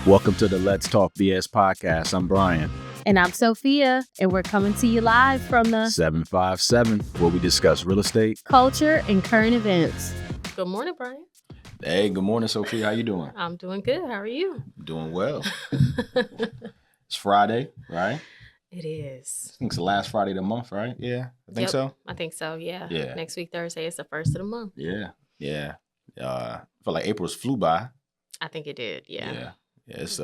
Welcome to the Let's Talk BS podcast. I'm Bryan. And I'm Sofia, and we're coming to you live from the 757, where we discuss real estate, culture, and current events. Good morning, Bryan. Hey, good morning, Sophia. How you doing? I'm doing good. How are you? Doing well. It's Friday, right? It is. I think it's the last Friday of the month, right? Yeah, I think so. I think so, yeah. Yeah. Next week, Thursday, is the first of the month. Yeah. I feel like April's flew by. I think it did, yeah. It's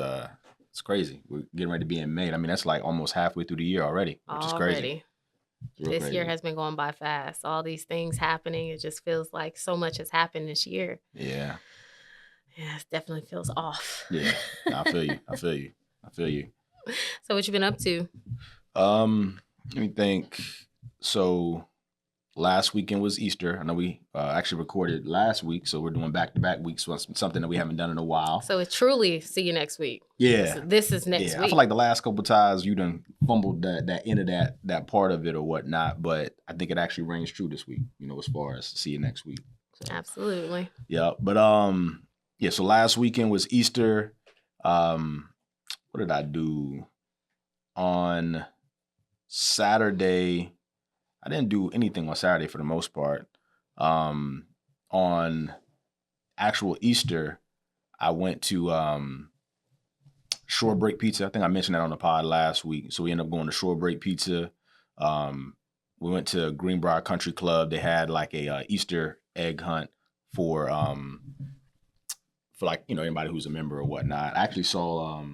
crazy. We're getting ready to be in May. I mean, that's like almost halfway through the year already, which is crazy. This year has been going by fast. All these things happening. It just feels like so much has happened this year. Yeah. Yeah, it definitely feels off. Yeah. I feel you. So what you been up to? Let me think. So last weekend was Easter. I know we actually recorded last week, so we're doing back-to-back weeks. So something that we haven't done in a while. So it's truly see you next week. Yeah. So this is next week. I feel like the last couple of times you done fumbled that end of that part of it or whatnot, but I think it actually rings true this week, as far as see you next week. So, absolutely. yeah. But so last weekend was Easter. What did I do? On Saturday, I didn't do anything on Saturday for the most part. On actual Easter, I went to Shore Break Pizza. I think I mentioned that on the pod last week. So we ended up going to Shore Break Pizza. We went to Greenbrier Country Club. They had like a Easter egg hunt for like, anybody who's a member or whatnot. I actually saw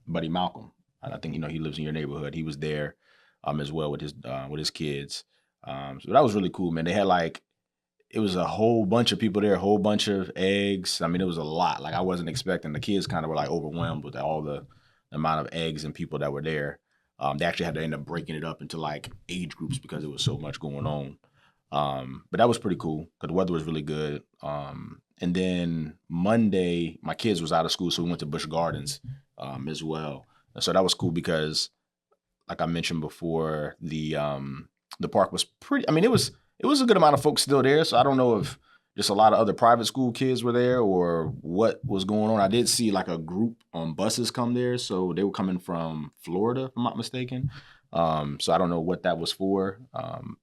Buddy Malcolm. I think, he lives in your neighborhood. He was there as well with his kids. So that was really cool, man. They had it was a whole bunch of people there, a whole bunch of eggs. I mean, it was a lot. Like I wasn't expecting. The kids kind of were like overwhelmed with all the amount of eggs and people that were there. They actually had to end up breaking it up into like age groups because there was so much going on. But that was pretty cool because the weather was really good. And then Monday, my kids was out of school, so we went to Busch Gardens as well. So that was cool because, like I mentioned before, the park was pretty. I mean, it was a good amount of folks still there. So I don't know if just a lot of other private school kids were there or what was going on. I did see like a group on buses come there, so they were coming from Florida, if I'm not mistaken. So I don't know what that was for,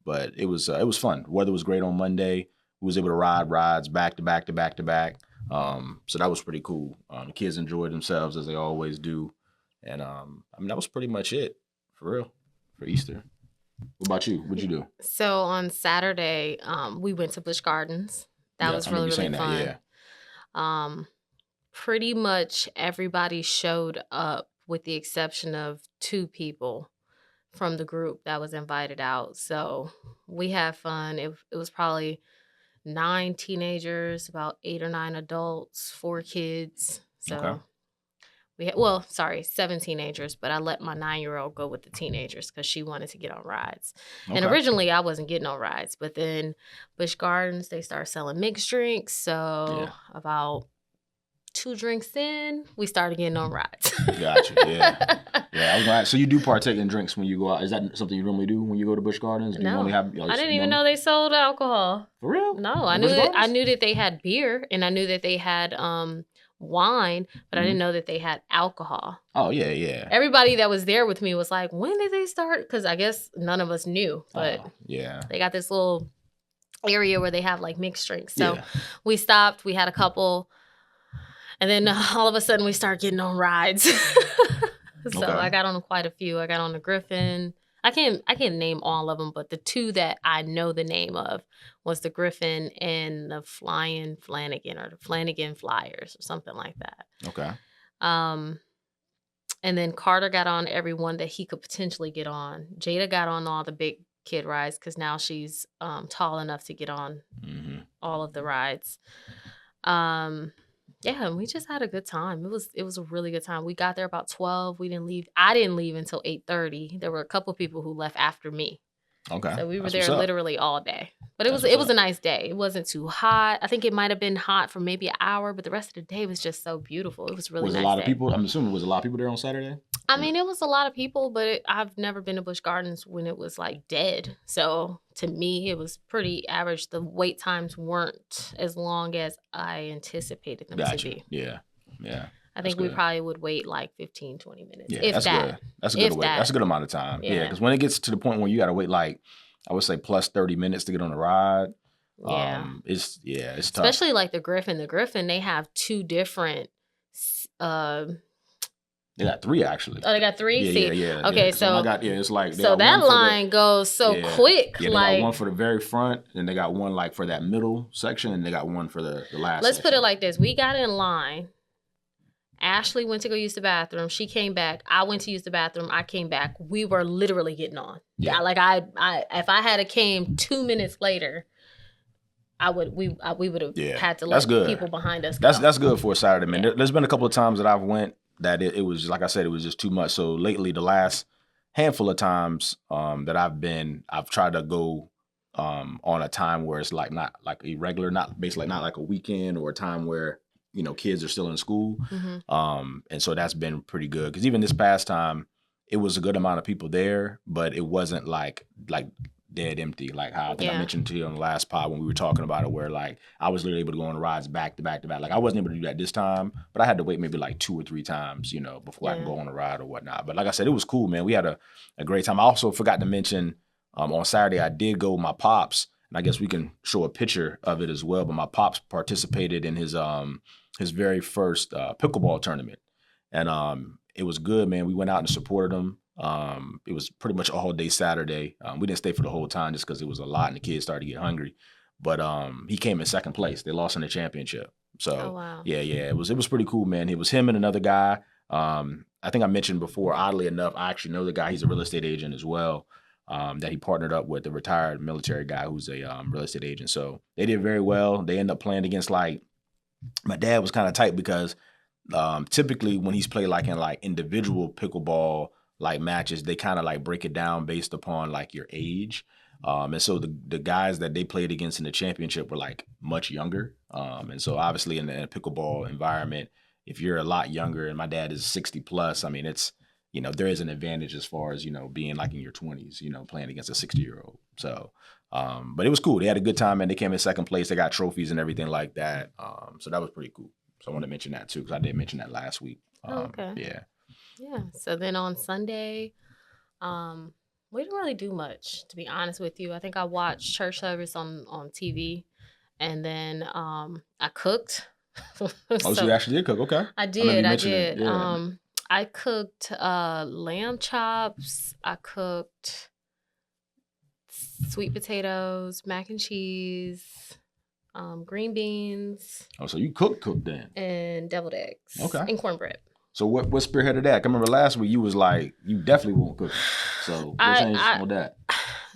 but it was fun. The weather was great on Monday. We was able to ride rides back to back to back to back. So that was pretty cool. The kids enjoyed themselves as they always do. And that was pretty much it, for real, for Easter. What about you? What'd you do? So on Saturday, we went to Busch Gardens. That was really, really fun. Yeah. Pretty much everybody showed up with the exception of 2 people from the group that was invited out. So we had fun. It was probably 9 teenagers, about 8 or 9 adults, 4 kids. So. Okay. 7 teenagers, but I let my 9-year-old go with the teenagers because she wanted to get on rides. Okay. And originally I wasn't getting on rides, but then Busch Gardens, they started selling mixed drinks. So about 2 drinks in, we started getting on rides. Gotcha, yeah. Yeah, I was glad. So you do partake in drinks when you go out. Is that something you normally do when you go to Busch Gardens? No, I didn't even know they sold alcohol. For real? No, I knew that they had beer and I knew that they had wine, but I didn't know that they had alcohol. Oh, yeah. Everybody that was there with me was like, when did they start? Because I guess none of us knew, but they got this little area where they have like mixed drinks. So we stopped, we had a couple, and then all of a sudden we started getting on rides. So I got on quite a few. I got on the Griffin. I can't name all of them, but the 2 that I know the name of was the Griffin and the Flying Flanagan or the Flanagan Flyers or something like that. Okay. And then Carter got on every one that he could potentially get on. Jada got on all the big kid rides because now she's tall enough to get on all of the rides. Yeah, and we just had a good time. It was a really good time. We got there about 12. We didn't leave. I didn't leave until 8:30. There were a couple people who left after me. Okay. So we were there literally all day. But it was a nice day. It wasn't too hot. I think it might have been hot for maybe an hour, but the rest of the day was just so beautiful. It was really nice. Was a lot of people? I'm assuming was a lot of people there on Saturday? I mean, it was a lot of people, but I've never been to Busch Gardens when it was like dead. So to me, it was pretty average. The wait times weren't as long as I anticipated them to be. Yeah. I think we probably would wait like 15, 20 minutes. Yeah, if that's that. good. That's a good wait. That's a good amount of time. Yeah, because when it gets to the point where you got to wait like, I would say plus 30 minutes to get on the ride. Yeah. It's tough. Especially like the Griffin. The Griffin, they have two different they got 3 actually. Oh, they got 3? Yeah. Okay, so it's like so that line goes so quick. Yeah, they got one for the very front, and they got one like for that middle section, and they got one for the last. Let's put it like this: we got in line. Ashley went to go use the bathroom. She came back. I went to use the bathroom. I came back. We were literally getting on. Yeah, like I if I had came 2 minutes later, we would have had to let people behind us go. That's good for a Saturday, man. Yeah. There's been a couple of times that I've went that it was, like I said, it was just too much. So lately, the last handful of times that I've tried to go on a time where it's like not like irregular, not like a weekend or a time where, you know, kids are still in school. Mm-hmm. And so that's been pretty good. Because even this past time, it was a good amount of people there, but it wasn't like dead empty. Like how I think I mentioned to you on the last pod when we were talking about it, where like I was literally able to go on rides back to back to back. Like I wasn't able to do that this time, but I had to wait maybe like 2 or 3 times, you know, before I can go on a ride or whatnot. But like I said, it was cool, man. We had a great time. I also forgot to mention on Saturday, I did go with my pops, and I guess we can show a picture of it as well. But my pops participated in his very first pickleball tournament, and it was good, man. We went out and supported him. It was pretty much all day Saturday. We didn't stay for the whole time just because it was a lot and the kids started to get hungry. But he came in second place. They lost in the championship. So yeah, it was pretty cool, man. It was him and another guy. I think I mentioned before, oddly enough, I actually know the guy. He's a real estate agent as well. That he partnered up with, a retired military guy who's a real estate agent. So they did very well. They ended up playing against like, my dad was kind of tight because typically when he's played like in like individual pickleball like matches, they kind of like break it down based upon like your age. And so the guys that they played against in the championship were like much younger. And so obviously in a pickleball environment, if you're a lot younger, and my dad is 60 plus, I mean, it's, you know, there is an advantage as far as, you know, being like in your 20s, you know, playing against a 60-year-old. So, but it was cool. They had a good time, and they came in second place. They got trophies and everything like that. So that was pretty cool. So I want to mention that too, because I did mention that last week. Okay. Yeah. Yeah. So then on Sunday, we didn't really do much, to be honest with you. I think I watched church service on TV, and then I cooked. So you actually did cook? Okay. I did. Yeah. I cooked lamb chops. I cooked sweet potatoes, mac and cheese, green beans. Oh, so you cooked then? And deviled eggs. Okay. And cornbread. So what spearheaded that? I remember last week you was like, you definitely won't cook. So what changed on that?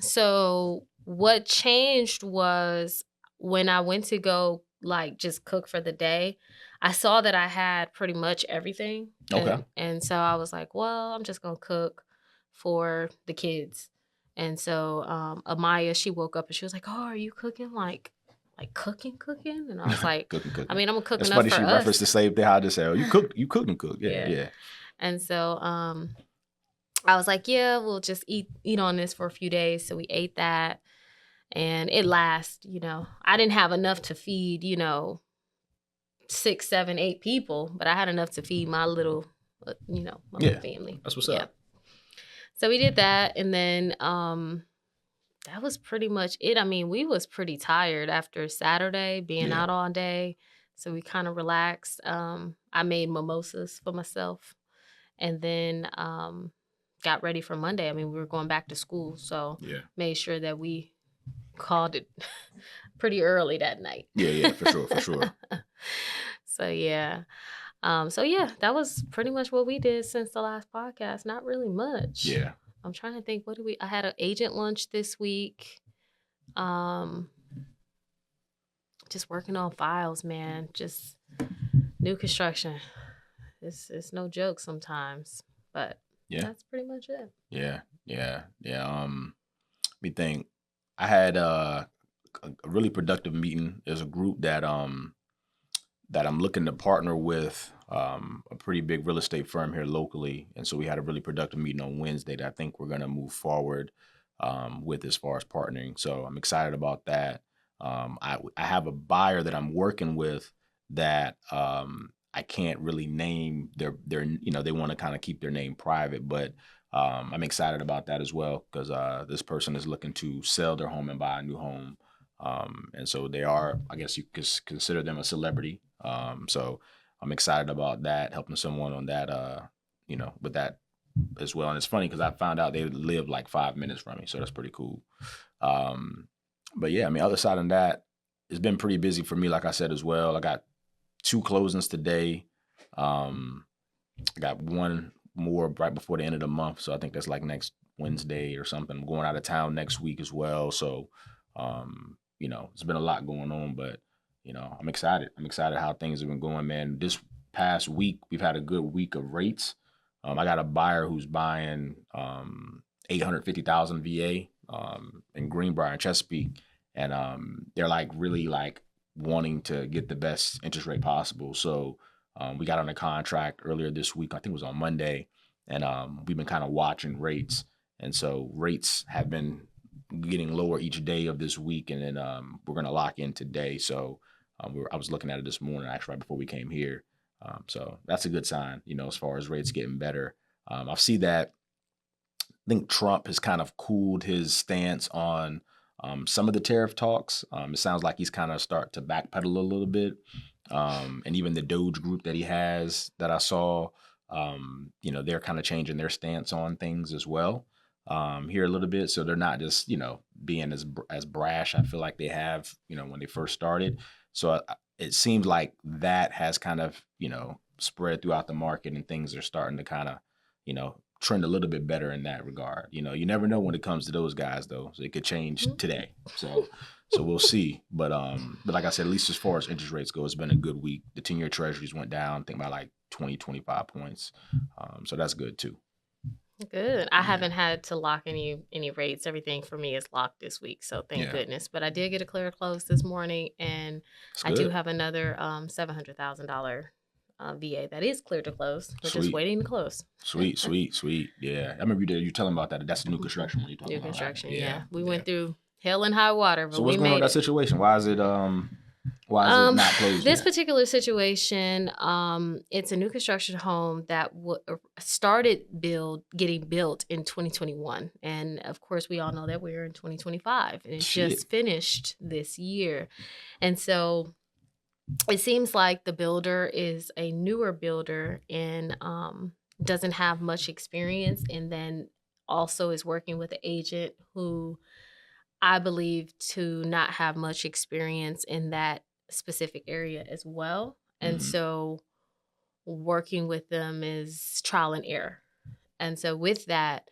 So what changed was when I went to go like just cook for the day, I saw that I had pretty much everything. Okay. And so I was like, well, I'm just going to cook for the kids. And so Amaya, she woke up and she was like, oh, are you cooking like cooking? And I was like, cooking. I mean, I'm cooking enough for us. It's funny she referenced the same thing. I just said, oh, you cook. Yeah. And so I was like, yeah, we'll just eat on this for a few days. So we ate that, and it lasts, you know. I didn't have enough to feed, 6, 7, 8 people, but I had enough to feed my little, my little family. That's what's up. So we did that, and then that was pretty much it. I mean, we was pretty tired after Saturday, being out all day, so we kind of relaxed. I made mimosas for myself, and then got ready for Monday. I mean, we were going back to school, so made sure that we called it pretty early that night. Yeah, for sure. So that was pretty much what we did since the last podcast. Not really much. Yeah. I'm trying to think, I had an agent lunch this week. Just working on files, man. Just new construction. It's no joke sometimes, but that's pretty much it. Yeah. Let me think. I had a really productive meeting. There's a group that I'm looking to partner with, a pretty big real estate firm here locally. And so we had a really productive meeting on Wednesday that I think we're going to move forward with as far as partnering. So I'm excited about that. I have a buyer that I'm working with that I I can't really name their they want to kind of keep their name private, but I'm excited about that as well because this person is looking to sell their home and buy a new home. And so they are, I guess you could consider them a celebrity. So I'm excited about that, helping someone on that, with that as well. And it's funny because I found out they live like 5 minutes from me. So that's pretty cool. But yeah, I mean, other side of that, it's been pretty busy for me, like I said, as well. I got 2 closings today. I got one more right before the end of the month. So I think that's like next Wednesday or something. I'm going out of town next week as well. So, it's been a lot going on, but, I'm excited. I'm excited how things have been going, man. This past week, we've had a good week of rates. I got a buyer who's buying $850,000 VA in Greenbrier and Chesapeake. And they're like really like wanting to get the best interest rate possible. So we got on a contract earlier this week. I think it was on Monday. And we've been kind of watching rates. And so rates have been getting lower each day of this week. And then we're going to lock in today. So I was looking at it this morning, actually, right before we came here. So that's a good sign, as far as rates getting better. I see that. I think Trump has kind of cooled his stance on some of the tariff talks. It sounds like he's kind of start to backpedal a little bit. And even the Doge group that he has that I saw, they're kind of changing their stance on things as well here a little bit. So they're not just, being as brash, I feel like they have, when they first started. So it seems like that has kind of, spread throughout the market and things are starting to kind of, trend a little bit better in that regard. You never know when it comes to those guys though. So it could change today. So we'll see. But like I said, at least as far as interest rates go, it's been a good week. The 10-year treasuries went down, I think by like 20, 25 points. So that's good too. Good. I haven't had to lock any rates. Everything for me is locked this week. So thank goodness. But I did get a clear close this morning and I do have another $700,000 VA that is clear to close. We're just waiting to close. Sweet. Yeah. I remember you telling about that. That's the new construction when you talking new about. New construction, right? Yeah. We went through hell and high water, but so what's going on with that situation? Why is it not closed This yet? particular situation, it's a new construction home that started getting built in 2021. And of course, we all know that we're in 2025 and it's just finished this year. And so it seems like the builder is a newer builder and doesn't have much experience, and then also is working with an agent who I believe to not have much experience in that specific area as well. And so working with them is trial and error. And so with that,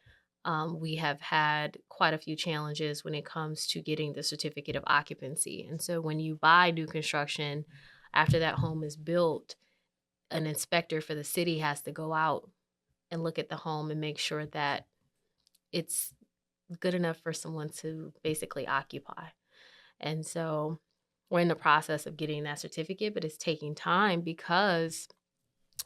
we have had quite a few challenges when it comes to getting the certificate of occupancy. And so when you buy new construction, after that home is built, an inspector for the city has to go out and look at the home and make sure that it's good enough for someone to basically occupy. And so we're in the process of getting that certificate, but it's taking time because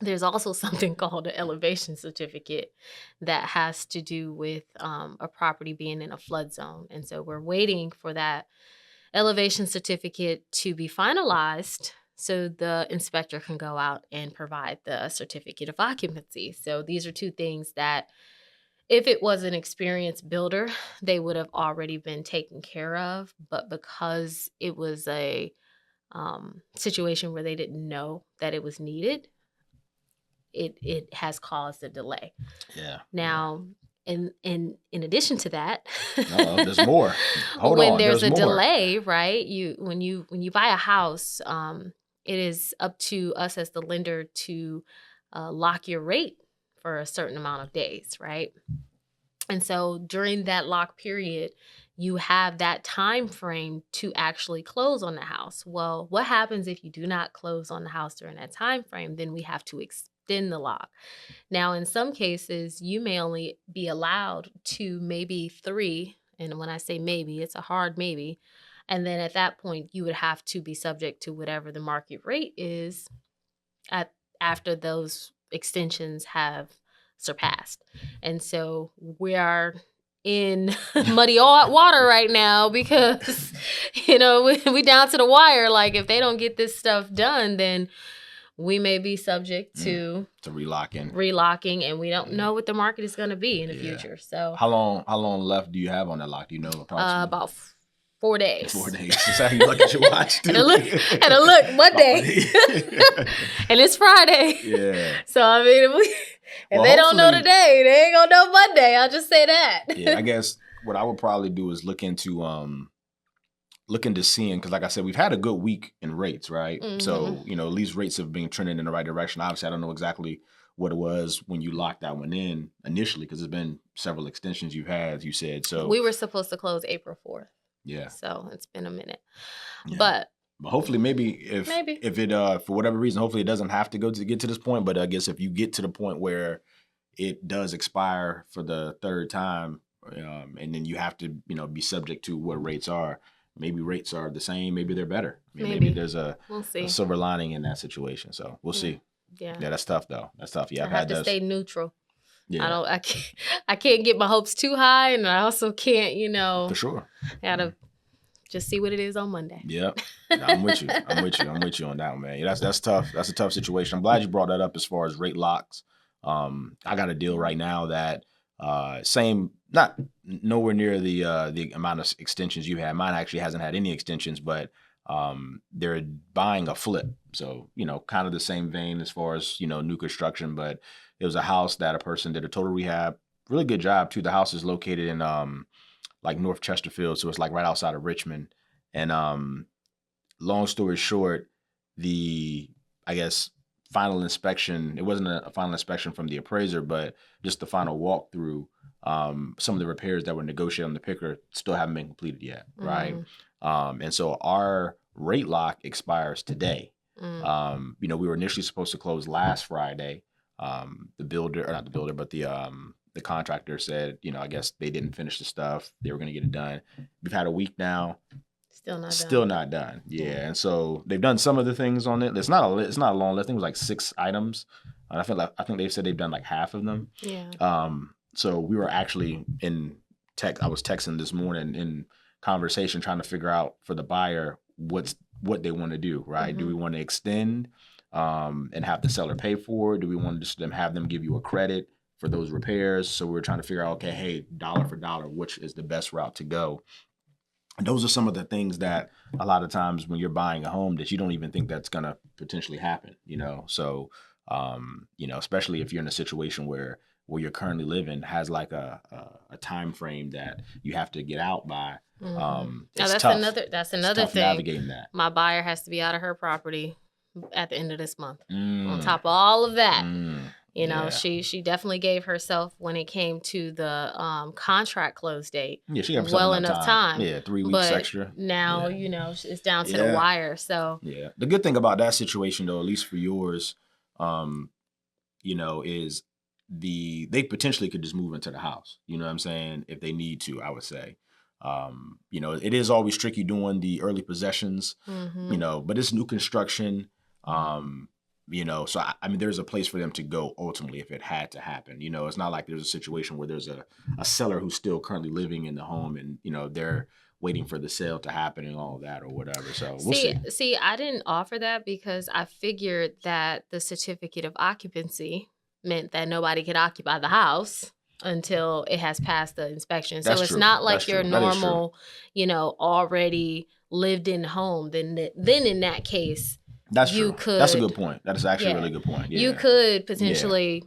there's also something called an elevation certificate that has to do with a property being in a flood zone. And so we're waiting for that elevation certificate to be finalized so the inspector can go out and provide the certificate of occupancy. So these are two things that if it was an experienced builder, they would have already been taken care of. But because it was a situation where they didn't know that it was needed, it has caused a delay. Yeah. Now, in addition to that, there's more. Hold when on, there's a more. delay, right? When you buy a house, it is up to us as the lender to lock your rate for a certain amount of days, right? And so during that lock period, you have that time frame to actually close on the house. Well, what happens if you do not close on the house during that time frame? Then we have to extend the lock. Now, in some cases, you may only be allowed to maybe 3. And when I say maybe, it's a hard maybe. And then at that point, you would have to be subject to whatever the market rate is after those extensions have surpassed. And so we are in muddy water right now because, we down to the wire. Like if they don't get this stuff done, then we may be subject to relocking, and we don't know what the market is going to be in the future. So how long left do you have on that lock? Do you know approximately? About 4 days. 4 days. That's how you look at your watch. and I look Monday, and it's Friday. Yeah. So I mean, if they don't know today, they ain't gonna know Monday. I'll just say that. Yeah, I guess what I would probably do is look into seeing, because like I said, we've had a good week in rates, right? Mm-hmm. So at least rates have been trending in the right direction. Obviously, I don't know exactly what it was when you locked that one in initially, because there's been several extensions you've had, as you said. So we were supposed to close April 4th. Yeah. So it's been a minute. Yeah. But hopefully if it for whatever reason, hopefully it doesn't have to get to this point. But I guess if you get to the point where it does expire for the third time, and then you have to, be subject to what rates are, maybe rates are the same, maybe they're better. Maybe there's a silver lining in that situation. So we'll see. Yeah, that's tough though. That's tough. Yeah, I have to stay neutral. Yeah. I can't get my hopes too high, and I also can't, For sure. Gotta just see what it is on Monday. Yep. No, I'm with you. I'm with you on that one, man. Yeah, that's tough. That's a tough situation. I'm glad you brought that up as far as rate locks. I got a deal right now that not nowhere near the amount of extensions you had. Mine actually hasn't had any extensions, but they're buying a flip. So, kind of the same vein as far as, new construction, but it was a house that a person did a total rehab. Really good job too. The house is located in like North Chesterfield, so it's like right outside of Richmond. And long story short, I guess final inspection, it wasn't a final inspection from the appraiser, but just the final walkthrough. Some of the repairs that were negotiated on the picker still haven't been completed yet, right? And so our rate lock expires today. We were initially supposed to close last Friday. The contractor said, I guess they didn't finish the stuff. They were going to get it done. We've had a week now. Still not done. Yeah. And so they've done some of the things on it. It's not a long list. I think it was like 6 items. I think they said they've done like half of them. Yeah. So we were actually I was texting this morning in conversation trying to figure out for the buyer what they want to do, right? Mm-hmm. Do we want to extend and have the seller pay for it? Do we want to just have them give you a credit for those repairs? So we're trying to figure out, okay, hey, dollar for dollar, which is the best route to go? And those are some of the things that a lot of times when you're buying a home that you don't even think that's going to potentially happen, So, especially if you're in a situation where you're currently living has like a time frame that you have to get out by. That's tough. That's another thing. Navigating that. My buyer has to be out of her property at the end of this month. On top of all of that, she definitely gave herself, when it came to the contract close date, she gave well enough time. Yeah, 3 weeks extra. Now it's down to the wire. So the good thing about that situation, though, at least for yours, is they potentially could just move into the house. You know what I'm saying? If they need to, I would say. It is always tricky doing the early possessions, but it's new construction. So I mean, there's a place for them to go ultimately if it had to happen. It's not like there's a situation where there's a seller who's still currently living in the home and, they're waiting for the sale to happen and all of that or whatever. So we'll see. See, I didn't offer that because I figured that the certificate of occupancy meant that nobody could occupy the house until it has passed the inspection. So it's not like your normal, already lived in home. Then in that case, that's a good point. That is actually a really good point. Yeah. You could potentially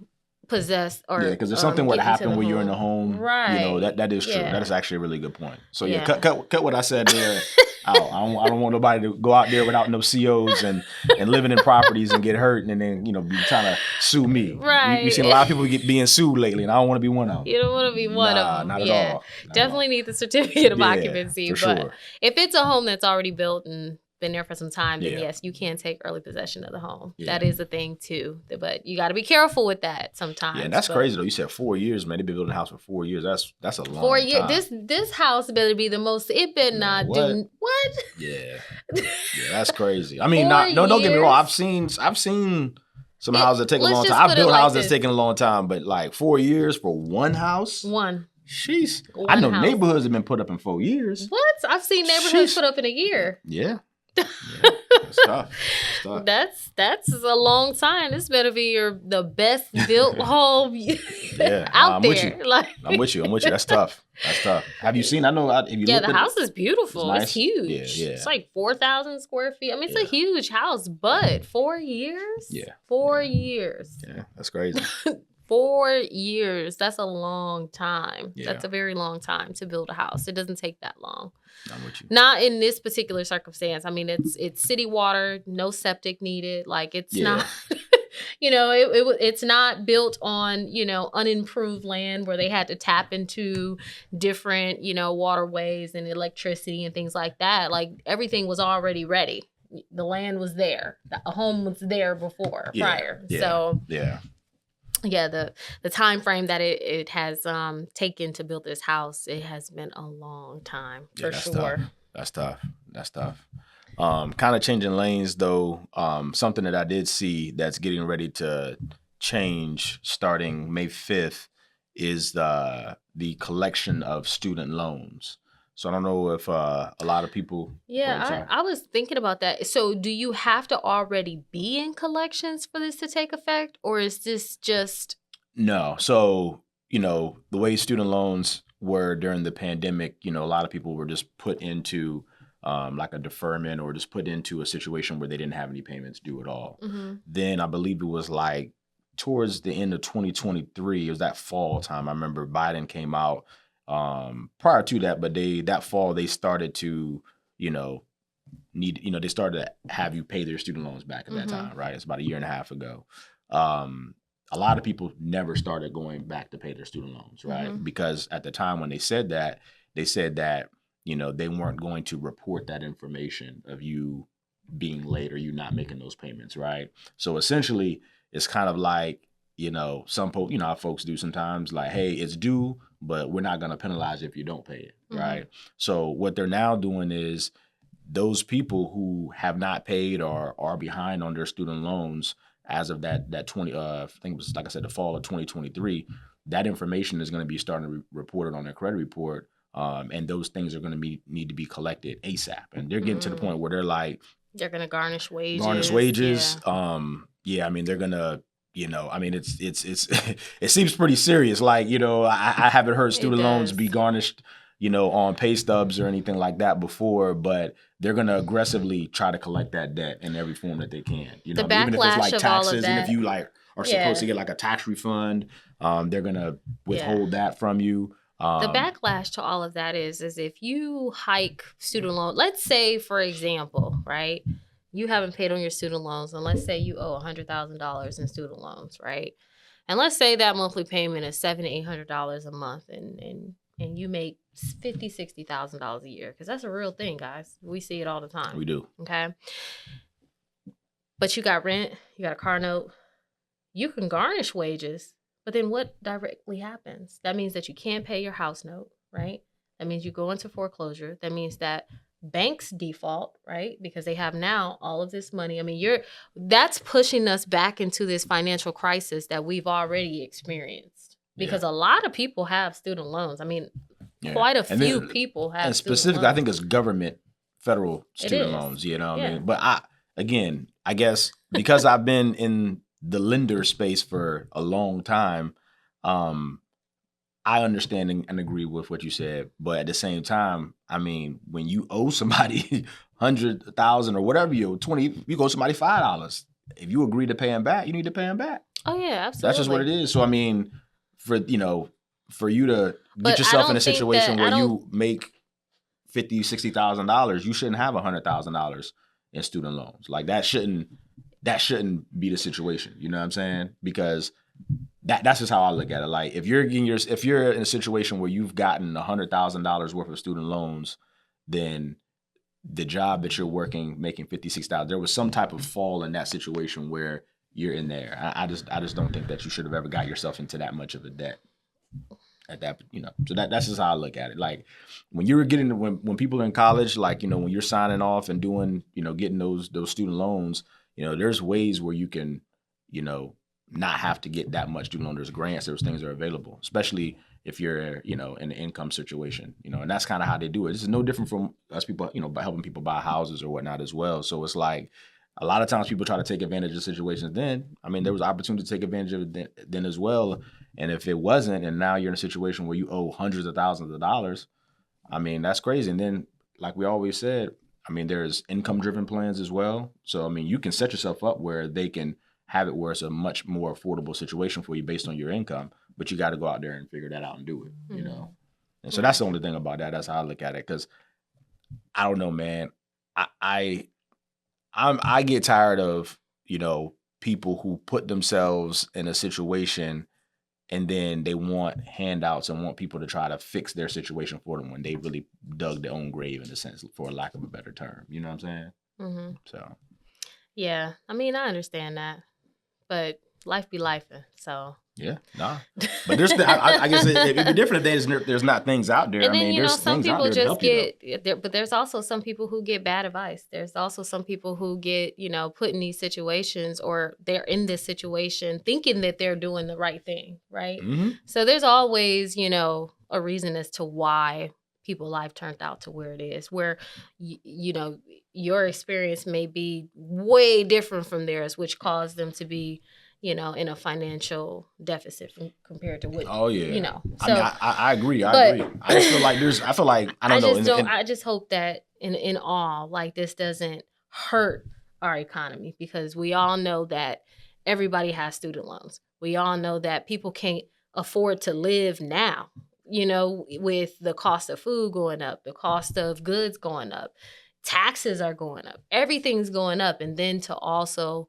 possess or because if something were to happen when you're in the home, right? That is true. That is actually a really good point. So cut what I said there out. I don't want nobody to go out there without no COs and living in properties and get hurt and then be trying to sue me. Right. We've seen a lot of people being sued lately, and I don't want to be one of them. You don't want to be one of them. Not at all. Definitely need the certificate of occupancy. For but sure. If it's a home that's already built and been there for some time, then yes, you can take early possession of the home. That is a thing too, but you got to be careful with that sometimes. Yeah, that's crazy though. You said 4 years, man. They've been building a house for 4 years. That's a long 4 years. time. This house better be the most. It better not do what? Yeah, that's crazy. I mean, don't get me wrong. I've seen some houses that take a long time. I've built houses that's taken a long time, but like 4 years for one house. Sheesh. I know neighborhoods have been put up in 4 years. What? I've seen neighborhoods put up in a year. Yeah. That's tough. That's a long time. This better be the best built home out there. I'm with you. That's tough. Have you seen? I know. If you the house is beautiful. It's huge. Yeah. It's like 4,000 square feet. I mean, it's a huge house, but 4 years. 4 years. Yeah, that's crazy. 4 years. That's a long time. Yeah. That's a very long time to build a house. It doesn't take that long. I'm with you. Not in this particular circumstance. I mean, it's city water, no septic needed. Like it's not, it's not built on, unimproved land where they had to tap into different, waterways and electricity and things like that. Like everything was already ready. The land was there. A home was there prior. Yeah. So yeah, the time frame that it has taken to build this house, it has been a long time for sure. That's tough. Kind of changing lanes though. Something that I did see that's getting ready to change starting May 5th is the collection of student loans. So I don't know if a lot of people. Yeah, I was thinking about that. So do you have to already be in collections for this to take effect, or is this just? No. So, the way student loans were during the pandemic, a lot of people were just put into like a deferment or just put into a situation where they didn't have any payments due at all. Mm-hmm. Then I believe it was like towards the end of 2023, it was that fall time. I remember Biden came out. Prior to that, but that fall they started to, they started to have you pay their student loans back at that time, right? It's about a year and a half ago. A lot of people never started going back to pay their student loans, right? Mm-hmm. Because at the time when they said that, they weren't going to report that information of you being late or you not making those payments, right? So essentially, it's kind of like, some how folks do sometimes, like, hey, it's due, but we're not going to penalize you if you don't pay it, right? Mm-hmm. So what they're now doing is those people who have not paid or are behind on their student loans as of that I think it was, like I said, the fall of 2023, that information is going to be starting to be reported on their credit report, and those things are going to need to be collected ASAP. And they're getting to the point where they're like, they're going to garnish wages. Yeah. I mean, they're going to. It's it seems pretty serious. Like, I haven't heard student loans be garnished, on pay stubs or anything like that before, but they're going to aggressively try to collect that debt in every form that they can. The backlash even if it's like taxes, of all of that. And if you are supposed to get like a tax refund, they're going to withhold that from you. The backlash to all of that is if you hike student loan, let's say, for example, right? You haven't paid on your student loans, and let's say you owe $100,000 in student loans, right? And let's say that monthly payment is $700 to $800 a month, and you make $50,000, $60,000 a year, because that's a real thing, guys. We see it all the time. We do. Okay. But you got rent, you got a car note, you can garnish wages, but then what directly happens? That means that you can't pay your house note, right? That means you go into foreclosure. That means that banks default, right? Because they have now all of this money. I mean, that's pushing us back into this financial crisis that we've already experienced, because a lot of people have student loans. I mean, quite a few people have. And specifically, I think it's government, federal student loans. What I mean? But I guess because I've been in the lender space for a long time, I understand and agree with what you said, but at the same time, I mean, when you owe somebody $100,000 or whatever you owe, you owe somebody $5. If you agree to pay them back, you need to pay them back. Oh yeah, absolutely. That's just what it is. So I mean, for you to get yourself in a situation where you make $50,000, $60,000, you shouldn't have $100,000 in student loans. Like that shouldn't be the situation. You know what I'm saying? Because that's just how I look at it. Like if you're in a situation where you've gotten $100,000 worth of student loans, then the job that you're working, making $56,000, there was some type of fall in that situation where you're in there. I just don't think that you should have ever got yourself into that much of a debt at that, So that's just how I look at it. Like when you're when people are in college, like, when you're signing off and doing, getting those student loans, there's ways where you can, not have to get that much student loan. There's grants, there's things that are available, especially if you're, in an income situation, and that's kind of how they do it. This is no different from us people, by helping people buy houses or whatnot as well. So it's like a lot of times people try to take advantage of situations then. I mean, there was opportunity to take advantage of it then as well. And if it wasn't, and now you're in a situation where you owe hundreds of thousands of dollars, I mean, that's crazy. And then, like we always said, I mean, there's income-driven plans as well. So, I mean, you can set yourself up where they can have it where it's a much more affordable situation for you based on your income, but you got to go out there and figure that out and do it, And so that's the only thing about that. That's how I look at it. Because I don't know, man. I get tired of, people who put themselves in a situation and then they want handouts and want people to try to fix their situation for them when they really dug their own grave, in a sense, for lack of a better term. You know what I'm saying? Mm-hmm. So. Yeah. I mean, I understand that. But life be lifing, so. Yeah, nah. But there's, I guess it'd be different if there's not things out there. And then, I mean, there's some things people out there just to help you, get, but there's also some people who get bad advice. There's also some people who get, put in these situations, or they're in this situation thinking that they're doing the right thing, right? Mm-hmm. So there's always, a reason as to why people's life turned out to where it is, where, your experience may be way different from theirs, which caused them to be, in a financial deficit compared to what, oh yeah, So, I mean, I agree. I agree. I just feel like I don't know. I just hope that in all, like, this doesn't hurt our economy, because we all know that everybody has student loans. We all know that people can't afford to live now, with the cost of food going up, the cost of goods going up, taxes are going up, everything's going up. And then to also,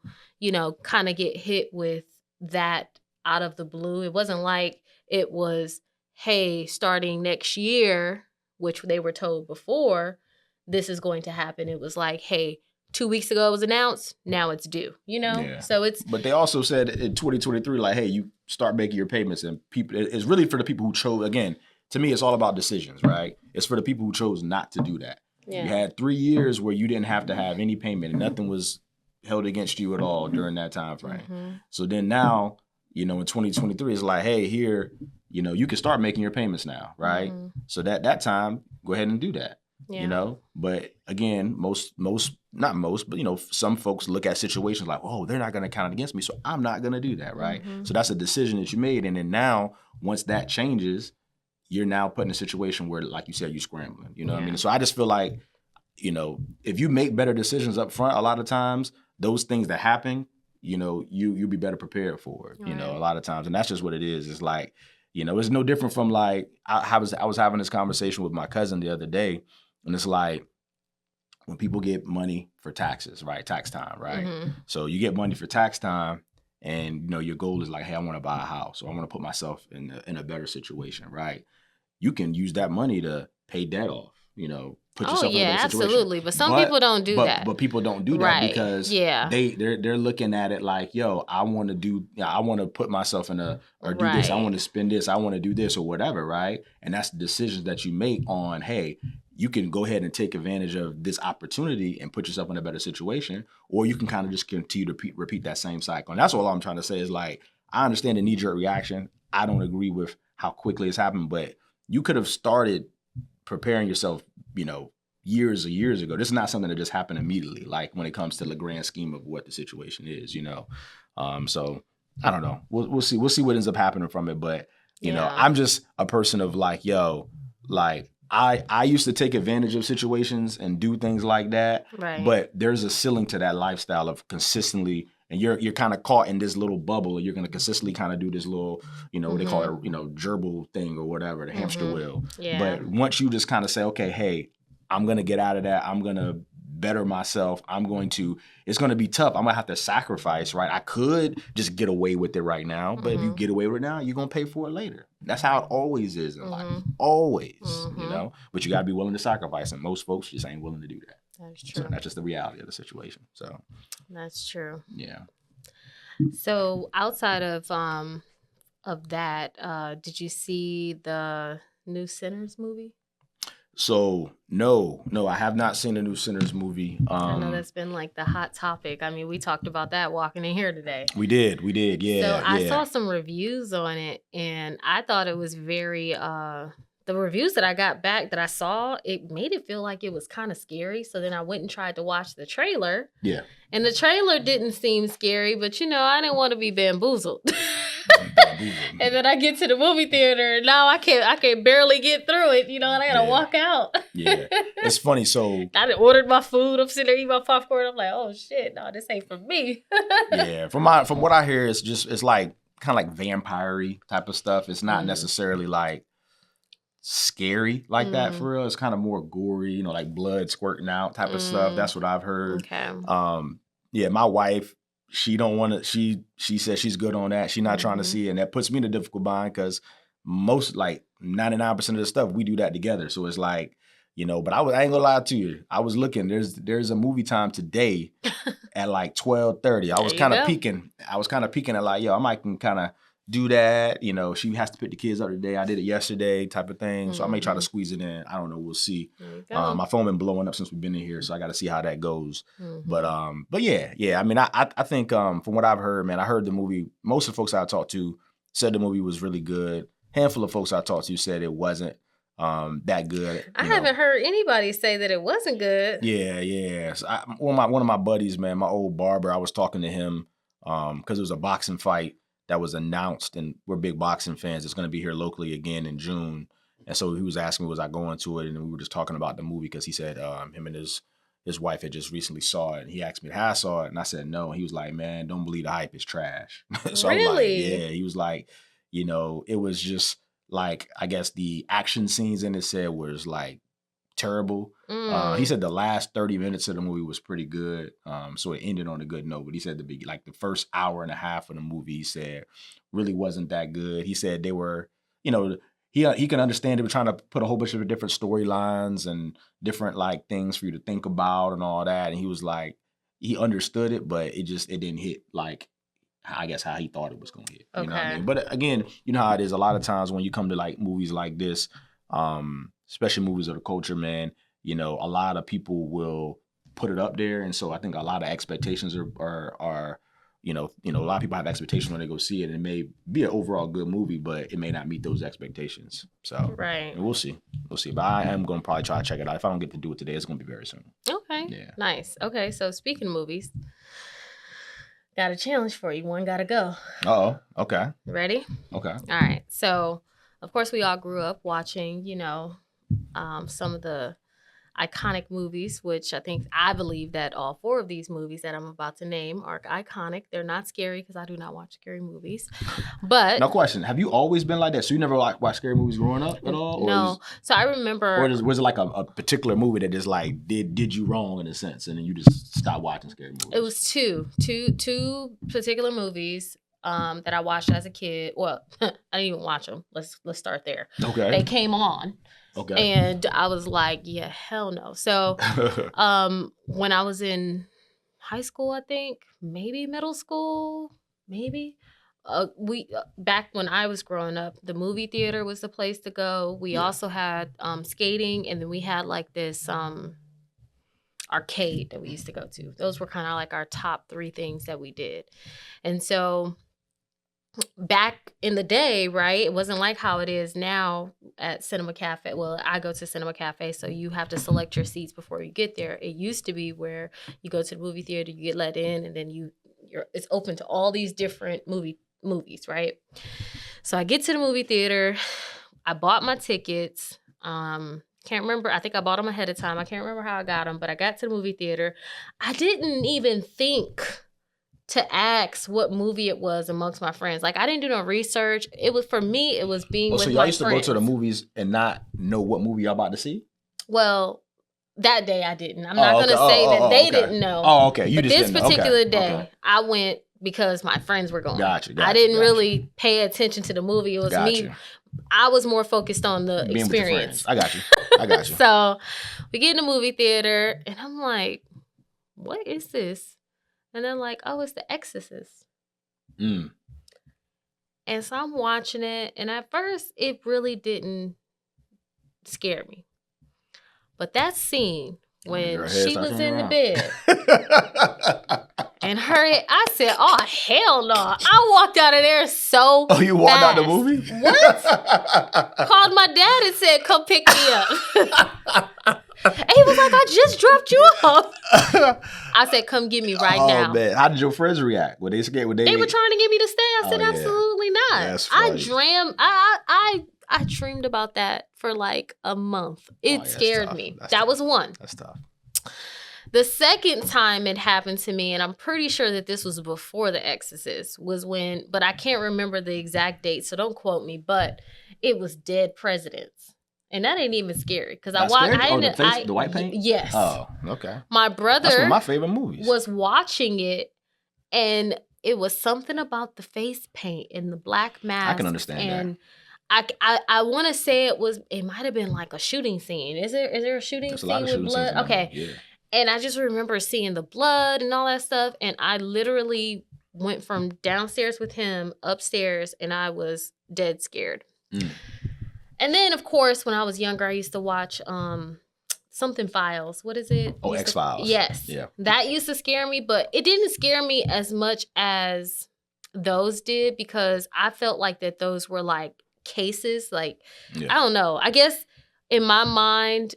kind of get hit with that out of the blue. It wasn't like it was, hey, starting next year, which they were told before, this is going to happen. It was like, hey, 2 weeks ago it was announced, now it's due, Yeah. So it's. But they also said in 2023, like, hey, you start making your payments, and people. It's really for the people who chose. Again, to me, it's all about decisions, right? It's for the people who chose not to do that. Yeah. You had 3 years where you didn't have to have any payment, and nothing was held against you at all during that time frame. Mm-hmm. So then now, in 2023, it's like, hey, here, you can start making your payments now, right? Mm-hmm. So that time, go ahead and do that. Yeah. But again, some folks look at situations like, oh, they're not going to count it against me, so I'm not going to do that, right? Mm-hmm. So that's a decision that you made. And then now, once that changes, you're now put in a situation where, like you said, you're scrambling, what I mean? So I just feel like, if you make better decisions up front, a lot of times, those things that happen, you'll be better prepared for it, right. A lot of times. And that's just what it is. It's like, it's no different from, like, I was having this conversation with my cousin the other day, and it's like, when people get money for taxes, right? Tax time, right? Mm-hmm. So you get money for tax time, and, your goal is like, hey, I want to buy a house, or I want to put myself in a better situation, right? You can use that money to pay debt off, put yourself in a better situation. Absolutely. But some people don't do that. But people don't do that, right. Because they're looking at it like, yo, I want to put myself in do this. I want to spend this. I want to do this, or whatever, right? And that's the decisions that you make on, hey, you can go ahead and take advantage of this opportunity and put yourself in a better situation, or you can kind of just continue to repeat that same cycle. And that's all I'm trying to say is, like, I understand the knee-jerk reaction. I don't agree with how quickly it's happened, but you could have started preparing yourself, years ago. This is not something that just happened immediately, like, when it comes to the grand scheme of what the situation is, So I don't know. We'll see. We'll see what ends up happening from it. But, I'm just a person of, like, yo, like, I used to take advantage of situations and do things like that. Right. But there's a ceiling to that lifestyle of consistently, and you're kind of caught in this little bubble, and you're going to consistently kind of do this little, what they call it, gerbil thing or whatever, the hamster wheel. Yeah. But once you just kind of say, okay, hey, I'm going to get out of that. I'm going to better myself. It's going to be tough. I'm going to have to sacrifice, right? I could just get away with it right now, but if you get away with it now, you're going to pay for it later. That's how it always is in life. Always, but you got to be willing to sacrifice, and most folks just ain't willing to do that. That's true. So that's just the reality of the situation. So that's true. Yeah. So outside of that, did you see the new Sinners movie? So no, I have not seen the new Sinners movie. I know that's been like the hot topic. I mean, we talked about that walking in here today. We did, yeah. So I saw some reviews on it, and I thought it was very. The reviews that I got back that I saw, it made it feel like it was kind of scary. So then I went and tried to watch the trailer. Yeah. And the trailer didn't seem scary, but I didn't want to be bamboozled. And then I get to the movie theater, and now I can barely get through it, and I gotta walk out. Yeah, it's funny. So I ordered my food. I'm sitting there eating my popcorn. I'm like, oh shit, no, this ain't for me. Yeah, from what I hear, it's like kind of like vampire-y type of stuff. It's not necessarily like scary like that for real. It's kind of more gory, like blood squirting out type of stuff. That's what I've heard. Okay. Yeah, my wife, she don't want to. She says she's good on that. She's not trying to see it, and that puts me in a difficult bind because most, like 99% of the stuff we do that together. So it's like, but I ain't gonna lie to you. I was looking. There's a movie time today at like 12:30. I was kind of peeking. At like, yo, I might can kind of do that. She has to pick the kids up today. I did it yesterday, type of thing. So I may try to squeeze it in. I don't know. We'll see. My phone been blowing up since we've been in here, so I got to see how that goes. But yeah. I mean, I think from what I've heard, man, I heard the movie. Most of the folks I talked to said the movie was really good. Handful of folks I talked to said it wasn't that good. I haven't heard anybody say that it wasn't good. Yeah. So one of my buddies, man, my old barber, I was talking to him because it was a boxing fight that was announced, and we're big boxing fans. It's going to be here locally again in June. And so he was asking me, was I going to it? And we were just talking about the movie because he said him and his wife had just recently saw it. And he asked me how I saw it. And I said, no. And he was like, man, don't believe the hype. It's trash. So really? I was like, yeah. He was like, it was just like, I guess the action scenes in it said was like terrible. He said the last 30 minutes of the movie was pretty good. So it ended on a good note. But he said the first hour and a half of the movie, he said, really wasn't that good. He said they were, he can understand they were trying to put a whole bunch of different storylines and different like things for you to think about and all that. And he was like, he understood it, but it didn't hit like, I guess, how he thought it was going to hit. You know what I mean? But again, you know how it is. A lot of times when you come to like movies like this, especially movies of the culture, man, a lot of people will put it up there. And so I think a lot of expectations are a lot of people have expectations when they go see it. And it may be an overall good movie, but it may not meet those expectations. So we'll see. But I am going to probably try to check it out. If I don't get to do it today, it's going to be very soon. Okay. Yeah. Nice. Okay. So speaking of movies, got a challenge for you. One gotta go. Uh-oh. Okay. Ready? Okay. All right. So, of course, we all grew up watching, some of the iconic movies, which I believe that all four of these movies that I'm about to name are iconic. They're not scary because I do not watch scary movies. But no question. Have you always been like that? So you never watched scary movies growing up at all? No. So I remember. Or was it like a particular movie that just like did you wrong in a sense, and then you just stopped watching scary movies? It was two particular movies that I watched as a kid. Well, I didn't even watch them. Let's start there. Okay. They came on. Okay. And I was like, yeah, hell no. So when I was in high school, I think, maybe middle school, maybe, back when I was growing up, the movie theater was the place to go. We also had skating, and then we had like this arcade that we used to go to. Those were kind of like our top three things that we did. And so back in the day, right, it wasn't like how it is now at Cinema Cafe. Well, I go to Cinema Cafe, so you have to select your seats before you get there. It used to be where you go to the movie theater, you get let in, and then it's open to all these different movies, right? So I get to the movie theater. I bought my tickets. Can't remember. I think I bought them ahead of time. I can't remember how I got them, but I got to the movie theater. I didn't even think to ask what movie it was amongst my friends. Like, I didn't do no research. It was, for me, it was being with my friends. So y'all used to go to the movies and not know what movie y'all about to see? Well, that day I didn't. I'm not going to say that they didn't know. Oh, okay. But this particular day, I went because my friends were going. Gotcha. I didn't really pay attention to the movie. It was me. I was more focused on the experience. I got you. So we get in the movie theater, and I'm like, what is this? And they're like, oh, it's The Exorcist. And so I'm watching it. And at first, it really didn't scare me. But that scene when she was in the bed and I said, "Oh hell no!" I walked out of there so. Oh, you walked out the movie? What? Called my dad and said, "Come pick me up." And he was like, "I just dropped you off." I said, "Come get me right now." Man. How did your friends react? Were they scared? They were trying to get me to stay. I said, "Absolutely not." That's funny. I dreamed about that for like a month. It scared me. That was one. That's tough. The second time it happened to me, and I'm pretty sure that this was before The Exorcist, was when, but I can't remember the exact date, so don't quote me, but it was Dead Presidents. And that ain't even scary because I watched. The white paint? Yes. Oh, okay. My brother. That's one of my favorite movies. Was watching it, and it was something about the face paint and the black mask. I can understand that. I want to say it might have been like a shooting scene. Is there a shooting scene with blood? Okay. Yeah. And I just remember seeing the blood and all that stuff. And I literally went from downstairs with him upstairs, and I was dead scared. Mm. And then, of course, when I was younger, I used to watch something Files. What is it? Oh, X-Files. Yes. Yeah. That used to scare me, but it didn't scare me as much as those did because I felt like that those were like cases. Like, I don't know. I guess in my mind,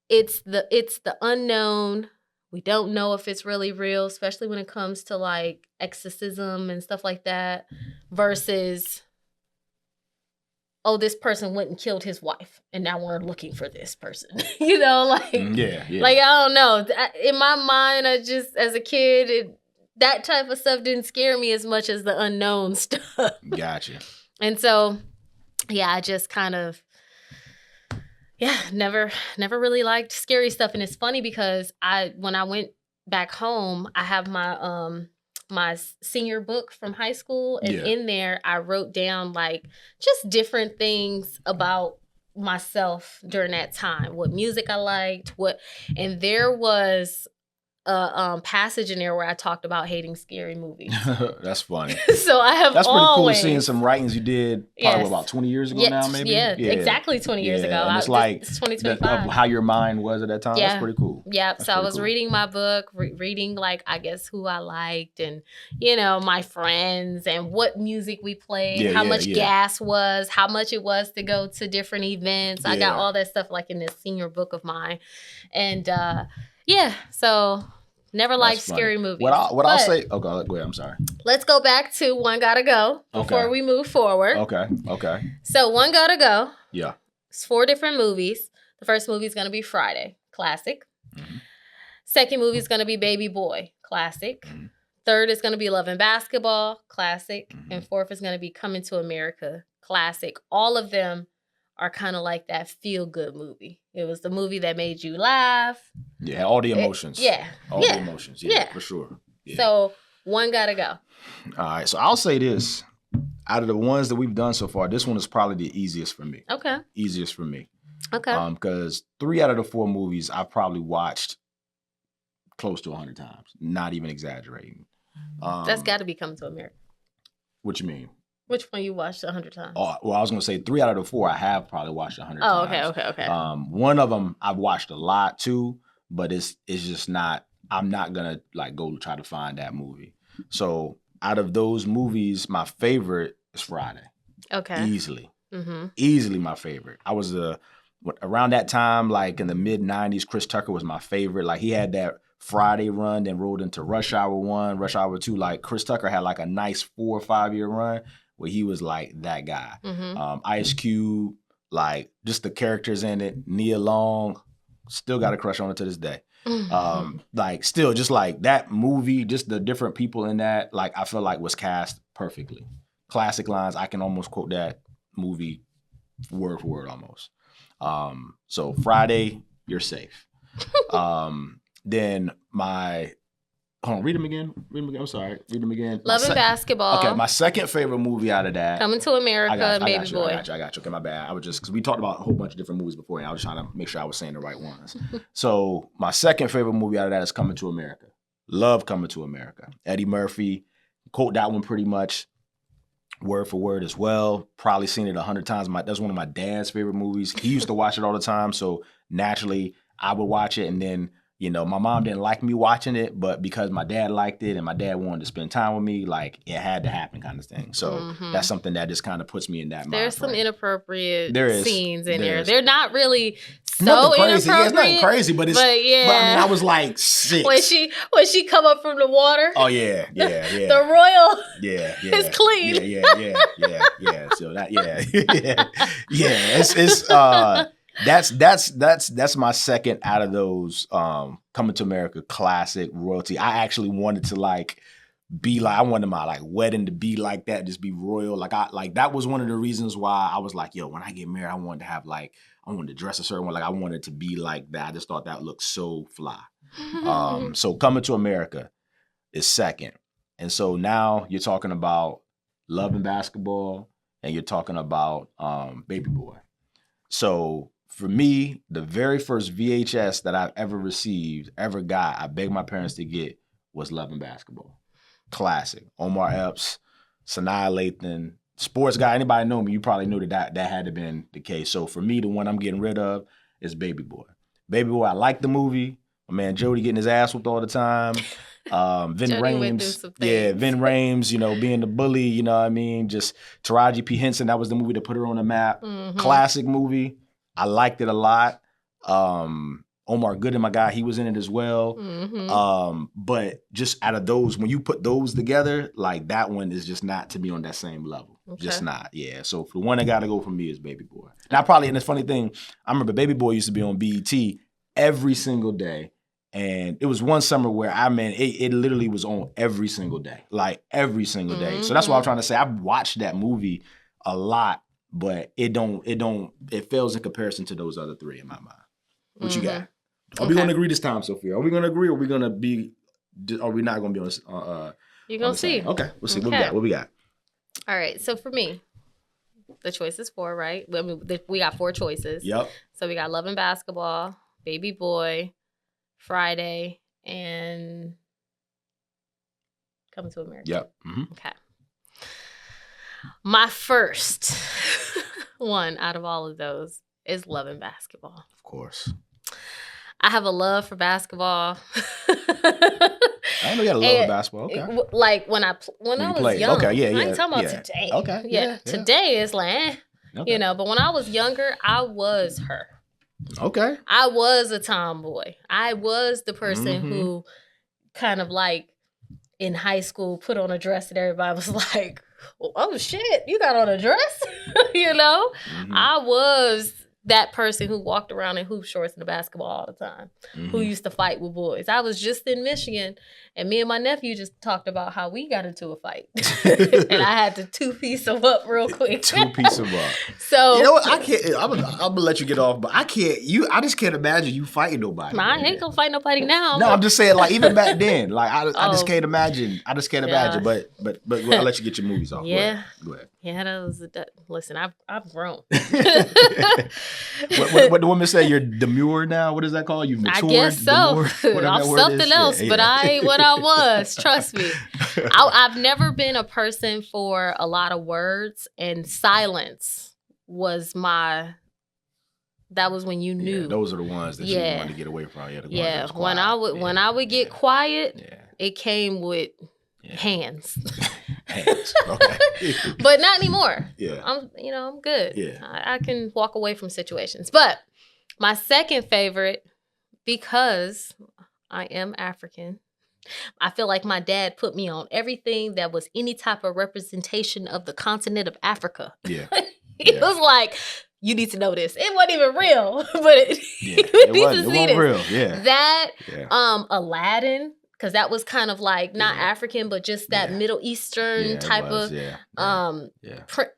it's the unknown. We don't know if it's really real, especially when it comes to like exorcism and stuff like that versus, oh, this person went and killed his wife and now we're looking for this person. You know, like, like, I don't know. In my mind, I just, as a kid, that type of stuff didn't scare me as much as the unknown stuff. Gotcha. And so, I just kind of, never really liked scary stuff. And it's funny because when I went back home, I have my my senior book from high school, and in there I wrote down like just different things about myself during that time, what music I liked, and there was a passage in there where I talked about hating scary movies. That's funny. So I have That's pretty cool seeing some writings you did probably about 20 years ago now, maybe? Yeah, exactly 20 years ago. And it's like it's 2025. How your mind was at that time. That's pretty cool. Yeah, so I was reading my book, reading like, I guess, who I liked and, my friends and what music we played, how much gas was, how much it was to go to different events. I got all that stuff like in this senior book of mine. And so never liked scary movies. What I'll say, go ahead, I'm sorry. Let's go back to One Gotta Go before we move forward. Okay. So One Gotta Go. Yeah. It's 4 different movies. The first movie is going to be Friday, classic. Mm-hmm. Second movie is going to be Baby Boy, classic. Mm-hmm. Third is going to be Love and Basketball, classic. Mm-hmm. And fourth is going to be Coming to America, classic. All of them are kind of like that feel-good movie. It was the movie that made you laugh. Yeah, all the emotions. All the emotions. Yeah, for sure. Yeah. So, One Gotta Go. All right, so I'll say this. Out of the ones that we've done so far, this one is probably the easiest for me. Okay. Easiest for me. Okay. Because 3 out of the 4 movies I've probably watched close to 100 times. Not even exaggerating. That's got to be Coming to America. What you mean? Which one you watched 100 times? Oh, well, I was going to say 3 out of the 4 I have probably watched 100 times. Oh, okay. One of them I've watched a lot too, but it's just not, I'm not going to like go try to find that movie. So out of those movies, my favorite is Friday. Okay. Easily. Easily my favorite. I was around that time, like in the mid 90s, Chris Tucker was my favorite. Like he had that Friday run, then rolled into Rush Hour 1, Rush Hour 2. Like Chris Tucker had like a nice 4 or 5 year run where he was like that guy. Ice Cube, like just the characters in it. Nia Long, still got a crush on it to this day. Like still just like that movie, just the different people in that, like I feel like was cast perfectly. Classic lines. I can almost quote that movie word for word almost. So Friday, you're safe. Then read them again. I'm sorry. Read them again. Love and Basketball. Okay, my second favorite movie out of that. Coming to America, Baby Boy. I got you. Okay, my bad. I was just, because we talked about a whole bunch of different movies before, and I was trying to make sure I was saying the right ones. So my second favorite movie out of that is Coming to America. Love Coming to America. Eddie Murphy. Quote that one pretty much. word for word as well. Probably seen it 100 times. That's one of my dad's favorite movies. He used to watch it all the time, so naturally I would watch it. And then, you know, my mom didn't like me watching it, but because my dad liked it and my dad wanted to spend time with me, like it had to happen kind of thing. So that's something that just kind of puts me in that mind. There's some inappropriate scenes in there. Is. They're not really so nothing crazy. inappropriate. Yeah, it's nothing crazy, but it's. But I mean, I was like 6. When she come up from the water. Oh yeah. The royal. Yeah. Is clean. Yeah. So that That's my second out of those Coming to America classic royalty. I actually wanted to I wanted my wedding to be like that, just be royal. That was one of the reasons why I was like, yo, when I get married, I wanted to have I wanted to dress a certain way. I wanted to be like that. I just thought that looked so fly. So Coming to America is second. And so now you're talking about Love and Basketball and you're talking about Baby Boy. So for me, the very first VHS that I've ever got, I begged my parents to get, was Love and Basketball. Classic. Omar Epps, Sanaa Lathan, sports guy. Anybody know me, you probably knew that had to been the case. So for me, the one I'm getting rid of is Baby Boy. Baby Boy, I like the movie. My man Jody getting his ass whooped all the time. Vin Rames, you know, being the bully, you know what I mean? Just Taraji P. Henson, that was the movie that put her on the map. Classic movie. I liked it a lot. Omar Gooding, my guy, he was in it as well. But just out of those, when you put those together, that one is just not to me on that same level. Okay. Just not. Yeah. So the one that got to go for me is Baby Boy. And the funny thing, I remember Baby Boy used to be on BET every single day. And it was one summer where it literally was on every single day. Every single day. So that's what I'm trying to say. I watched that movie a lot, but it fails in comparison to those other three in my mind. What you got? Are we going to agree this time, Sophia? Are we going to agree, or are we not going to be on? You're going to see. Okay, we'll see. Okay. What we got? All right. So for me, the choice is 4, right? I mean, we got 4 choices. Yep. So we got Love and Basketball, Baby Boy, Friday, and Coming to America. Yep. Okay. My first one out of all of those is Love and Basketball. Of course. I have a love for basketball. I know you had a love for basketball. Okay. When I was young. Okay, yeah. I ain't talking about today. Okay. Yeah. Today is okay. You know, but when I was younger, I was her. Okay. I was a tomboy. I was the person who kind of in high school put on a dress and everybody was like, oh shit, you got on a dress? You know? I was that person who walked around in hoop shorts and the basketball all the time, who used to fight with boys. I was just in Michigan, and me and my nephew just talked about how we got into a fight. And I had to 2-piece him up real quick. 2-piece him up. So you know what? I'm gonna let you get off, but I just can't imagine you fighting nobody. I ain't gonna fight nobody now. No, I'm just saying, even back then, I just can't imagine. I just can't imagine. But I'll let you get your movies off. Yeah. Go ahead. Yeah, listen, I've grown. What the woman say? You're demure now. What is that called? You've matured. I guess so. I'm something else, but I ain't what I was. Trust me. I've never been a person for a lot of words, and silence was that was when you knew. Yeah, those are the ones that you wanted to get away from. Yeah. When I would get quiet, it came with hands. Hands. Okay. But not anymore. Yeah. I'm good. Yeah. I can walk away from situations. But my second favorite, because I am African, I feel like my dad put me on everything that was any type of representation of the continent of Africa. Yeah. It was like, you need to know this. It wasn't even real, but you need to see this. Real. Yeah. That, Aladdin, because that was kind of not African, but just that Middle Eastern type of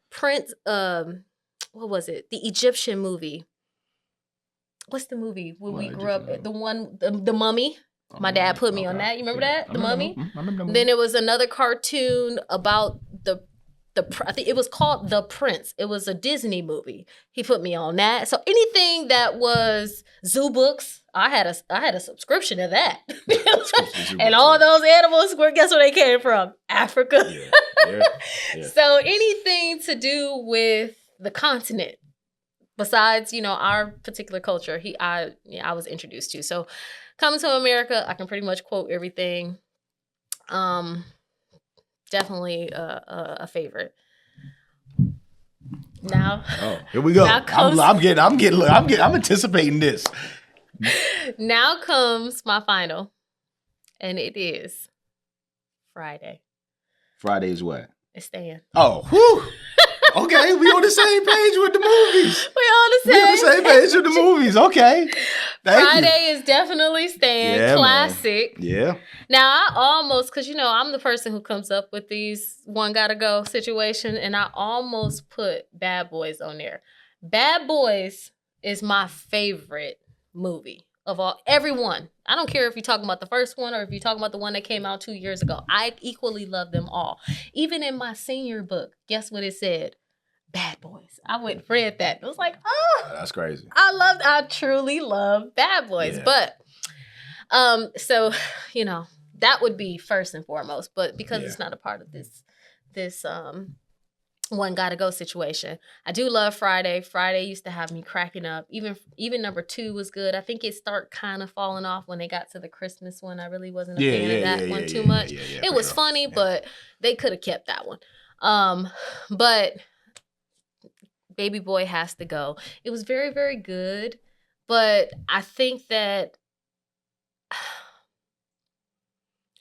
Prince. What was it? The Egyptian movie. What's the movie when we grew up? The one, the Mummy. My dad put me on that. You remember that? The Mummy? I remember. Then it was another cartoon about I think it was called The Prince. It was a Disney movie. He put me on that. So anything that was zoo books, I had a subscription to that. And all those animals, guess where they came from? Africa. Yeah. So anything to do with the continent, besides, our particular culture, I was introduced to. So coming to America, I can pretty much quote everything. Definitely a favorite. Now, here we go. I'm anticipating this. Now comes my final, and it is Friday. Friday is what? It's staying. Oh, whew. Okay, we on the same page with the movies. We on the same page with the movies. Okay. Friday is definitely staying. Yeah, classic. Man. Yeah. Now, I almost, because, I'm the person who comes up with these one gotta go situation, and I almost put Bad Boys on there. Bad Boys is my favorite movie of everyone. I don't care if you're talking about the first one or if you're talking about the one that came out 2 years ago. I equally love them all. Even in my senior book, guess what it said? Bad Boys. I went and read that. It was like, that's crazy. I truly love Bad Boys. Yeah. But, so, that would be first and foremost. But because it's not a part of this one gotta go situation, I do love Friday. Friday used to have me cracking up. Even number 2 was good. I think it started kind of falling off when they got to the Christmas one. I really wasn't a fan of that one too much. It was funny, but they could have kept that one. But Baby Boy has to go. It was very, very good, but I think that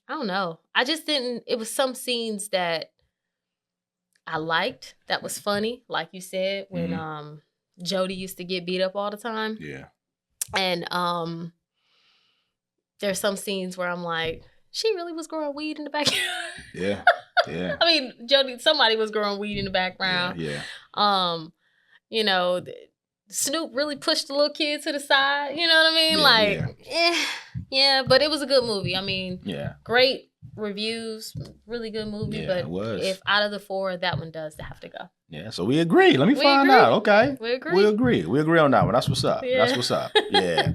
I don't know. I just didn't. It was some scenes that I liked. That was funny, like you said, when Jody used to get beat up all the time. Yeah. And there's some scenes where I'm like, she really was growing weed in the backyard. Yeah. Yeah. I mean, Jody, somebody was growing weed in the background. Yeah. Snoop really pushed the little kid to the side. You know what I mean? But it was a good movie. I mean, great reviews, really good movie. Yeah, but it was. If out of the 4, that one does have to go. Yeah, so we agree. Let me find out. Okay. We agree. We agree on that one. That's what's up. Yeah. That's what's up. Yeah.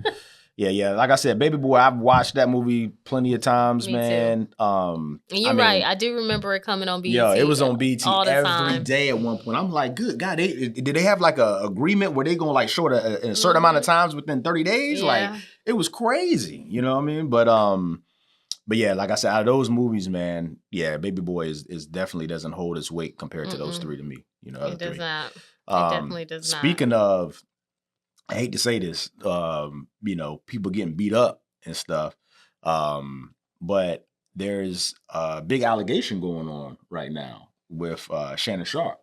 Yeah. Like I said, Baby Boy, I've watched that movie plenty of times, man. Too. And you're right. I do remember it coming on BET. Yeah, it was on BET every time. day at one point. I'm like, good God, did they have like a agreement where they gonna like show it in a certain amount of times within 30 days? Yeah. Like, it was crazy. You know what I mean? But yeah, like I said, out of those movies, man, Baby Boy is definitely doesn't hold its weight compared to those 3 to me. It does not. It definitely does not. Speaking of, I hate to say this, people getting beat up and stuff, but there's a big allegation going on right now with Shannon Sharpe,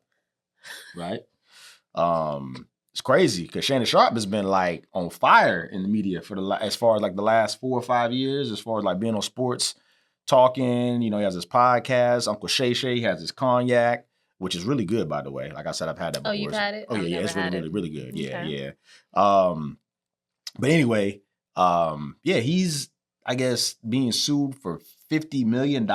right? It's crazy because Shannon Sharpe has been like on fire in the media as far as like the last 4 or 5 years, as far as like being on sports, talking. He has his podcast, Uncle Shay Shay. He has his cognac, which is really good, by the way. Like I said, I've had that before. Oh, you've had it? Oh, yeah, it's really, really good. Yeah, okay. Yeah. But anyway, he's, I guess, being sued for $50 million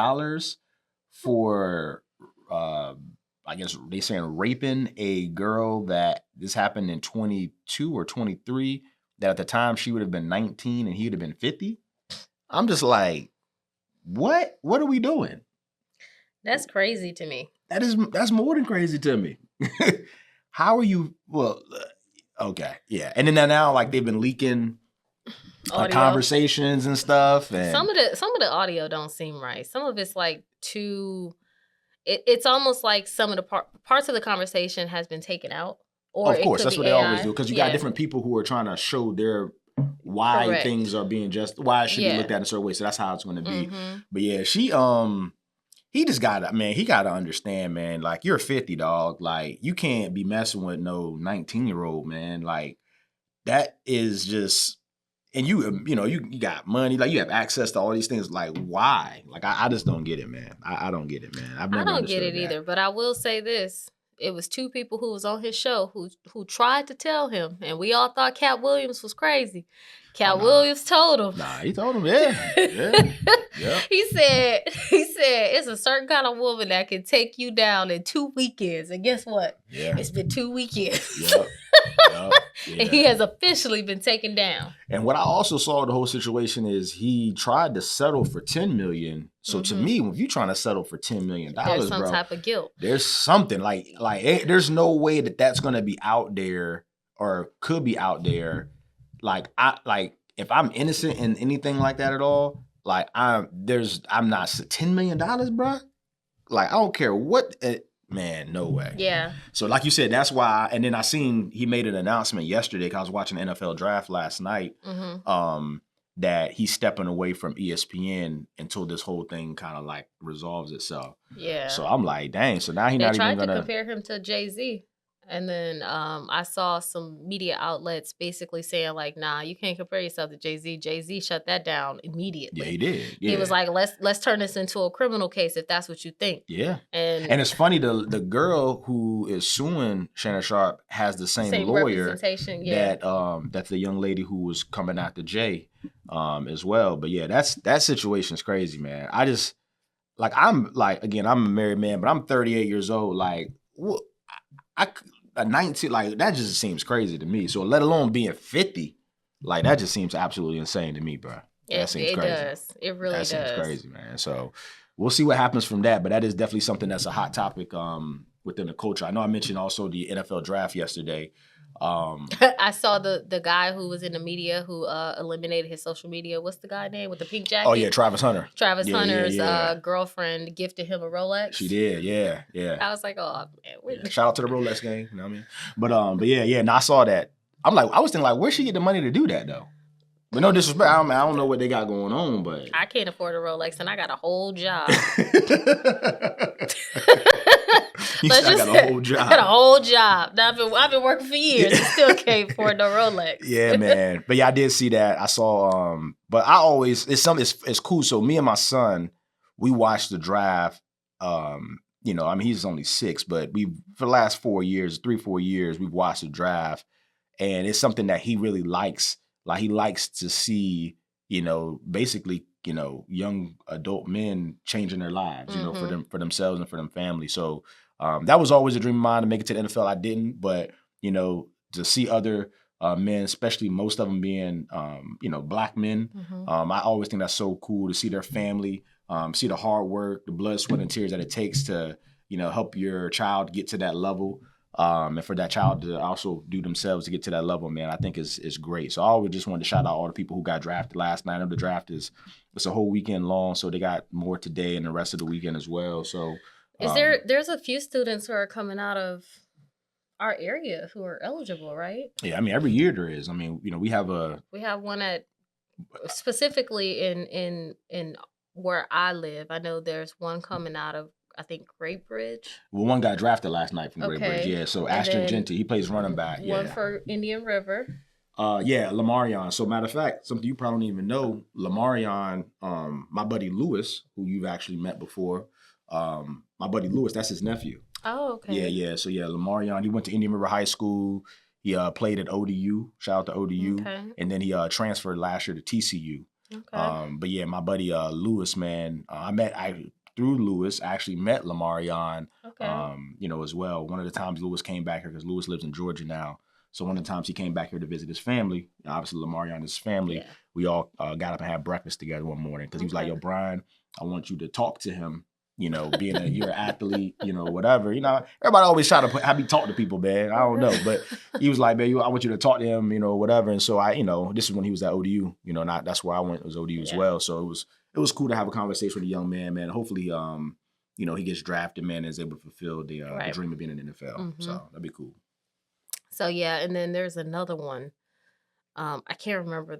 for, I guess they saying raping a girl that this happened in 22 or 23, that at the time she would have been 19 and he would have been 50. I'm just like, what? What are we doing? That's crazy to me. That's more than crazy to me. How are you? Well, okay, yeah. And then now, like they've been leaking conversations and stuff. And some of the audio don't seem right. Some of it's like too. It's almost like some of the parts of the conversation has been taken out. Or of course, that's what they always do, because you got different people who are trying to show their why Correct. Things are being why it should be looked at in a certain way. So that's how it's going to be. Mm-hmm. But yeah, he just gotta, man, he gotta understand, man, like you're 50, dog. Like you can't be messing with no 19-year-old, man. Like that is just, and you got money, like you have access to all these things. Like why? Like I just don't get it, man. I don't get it, man. I don't get it either. But I will say this. It was 2 people who was on his show who tried to tell him, and we all thought Cat Williams was crazy. Cat Williams told him. Nah, he told him, yeah. He said it's a certain kind of woman that can take you down in 2 weekends. And guess what? Yeah. It's been 2 weekends. Yep. And he has officially been taken down. And what I also saw the whole situation is he tried to settle for $10 million. So to me, if you're trying to settle for $10 million, there's some type of guilt. There's something like there's no way that that's gonna be out there or could be out there. Like if I'm innocent in anything like that at all, like I'm not $10 million, bro. Like I don't care what. Man, no way. Yeah. So like you said, that's why. And then I seen he made an announcement yesterday because I was watching the NFL draft last night. That he's stepping away from ESPN until this whole thing kind of like resolves itself. Yeah. So I'm like, dang. So now he's not even gonna. They tried to compare him to Jay-Z. And then I saw some media outlets basically saying like, nah, you can't compare yourself to Jay-Z. Jay-Z shut that down immediately. Yeah, he did. Yeah. He was like, let's turn this into a criminal case if that's what you think. Yeah. And it's funny, the girl who is suing Shannon Sharpe has the same lawyer that the young lady who was coming after Jay as well. But yeah, that situation's crazy, man. I just I'm a married man, but I'm 38 years old. Like what? A 19, like that just seems crazy to me. So let alone being 50, like that just seems absolutely insane to me, bro. That seems crazy. It does. It really does. That seems crazy, man. So we'll see what happens from that. But that is definitely something that's a hot topic within the culture. I know I mentioned also the NFL draft yesterday. I saw the guy who was in the media who eliminated his social media. What's the guy name with the pink jacket? Oh yeah, Travis Hunter. Travis Hunter's girlfriend gifted him a Rolex. She did, yeah. I was like, oh man. Yeah, shout out to the Rolex gang, you know what I mean? But yeah, and I saw that. I was thinking like, where'd she get the money to do that though? But no disrespect, I don't know what they got going on, but I can't afford a Rolex and I got a whole job. I got a whole job. I got a whole job. Now I've been working for years and still can't afford no Rolex. Yeah, man. But yeah, I did see that. I saw but I always it's cool. So me and my son, we watched the draft. He's only 6, but for the last 4 years, 3-4 years, we've watched the draft. And it's something that he really likes. Like he likes to see, basically, young adult men changing their lives, for themselves and for them families. So that was always a dream of mine to make it to the NFL. I didn't, but to see other men, especially most of them being black men, I always think that's so cool to see their family, see the hard work, the blood, sweat, and tears that it takes to help your child get to that level. And for that child to also do themselves to get to that level, man, I think is great. So I always just wanted to shout out all the people who got drafted last night. I know the draft it's a whole weekend long, so they got more today and the rest of the weekend as well. So there's a few students who are coming out of our area who are eligible, right? Yeah, I mean every year there is. I mean, we have one at specifically in where I live. I know there's one coming out of I think Great Bridge. Well, one got drafted last night from Great Bridge. Yeah, so Ashton Genty, he plays running back. One for Indian River. Lamarion. So matter of fact, something you probably don't even know, Lamarion, my buddy Lewis, who you've actually met before, my buddy Lewis, that's his nephew. Oh, okay. Yeah. So Lamarion, he went to Indian River High School. He played at ODU. Shout out to ODU. Okay. And then he transferred last year to TCU. Okay. But yeah, my buddy Lewis, man, through Lewis, I actually met Lamarion, as well. One of the times Lewis came back here, because Lewis lives in Georgia now. So one of the times he came back here to visit his family, obviously Lamarion and his family, we all got up and had breakfast together one morning, because he was like, yo, Bryan, I want you to talk to him, being you're an athlete, whatever. Everybody always try to have me talk to people, man. I don't know. But he was like, man, I want you to talk to him, whatever. And so this is when he was at ODU, that's where I went, was ODU as well. So it was cool to have a conversation with a young man, man. Hopefully, he gets drafted, man, and is able to fulfill the dream of being in the NFL. Mm-hmm. So that'd be cool. So, yeah, and then there's another one. I can't remember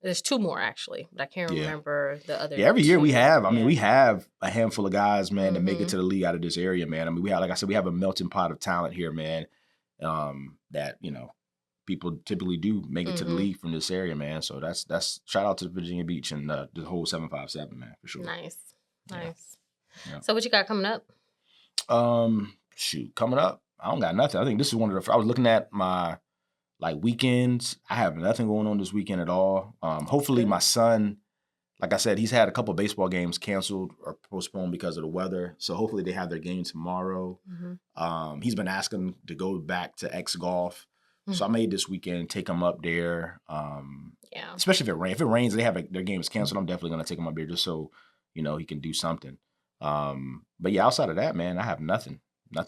there's 2 more, actually, but I can't remember the other. Yeah, every year we have. I mean, we have a handful of guys, man, that make it to the league out of this area, man. I mean, we have, like I said, we have a melting pot of talent here, man, that, people typically do make it to the league from this area, man. So that's shout out to Virginia Beach and the whole 757, man, for sure. Nice. Yeah. So what you got coming up? Coming up, I don't got nothing. I think this is one of I was looking at my weekends. I have nothing going on this weekend at all. Hopefully my son, like I said, he's had a couple of baseball games canceled or postponed because of the weather. So hopefully they have their game tomorrow. Mm-hmm. He's been asking to go back to X Golf. So I made this weekend take them up there. Especially if it rains. If it rains, they have their games canceled. I'm definitely gonna take them up there just so he can do something. But yeah, outside of that, man, I have nothing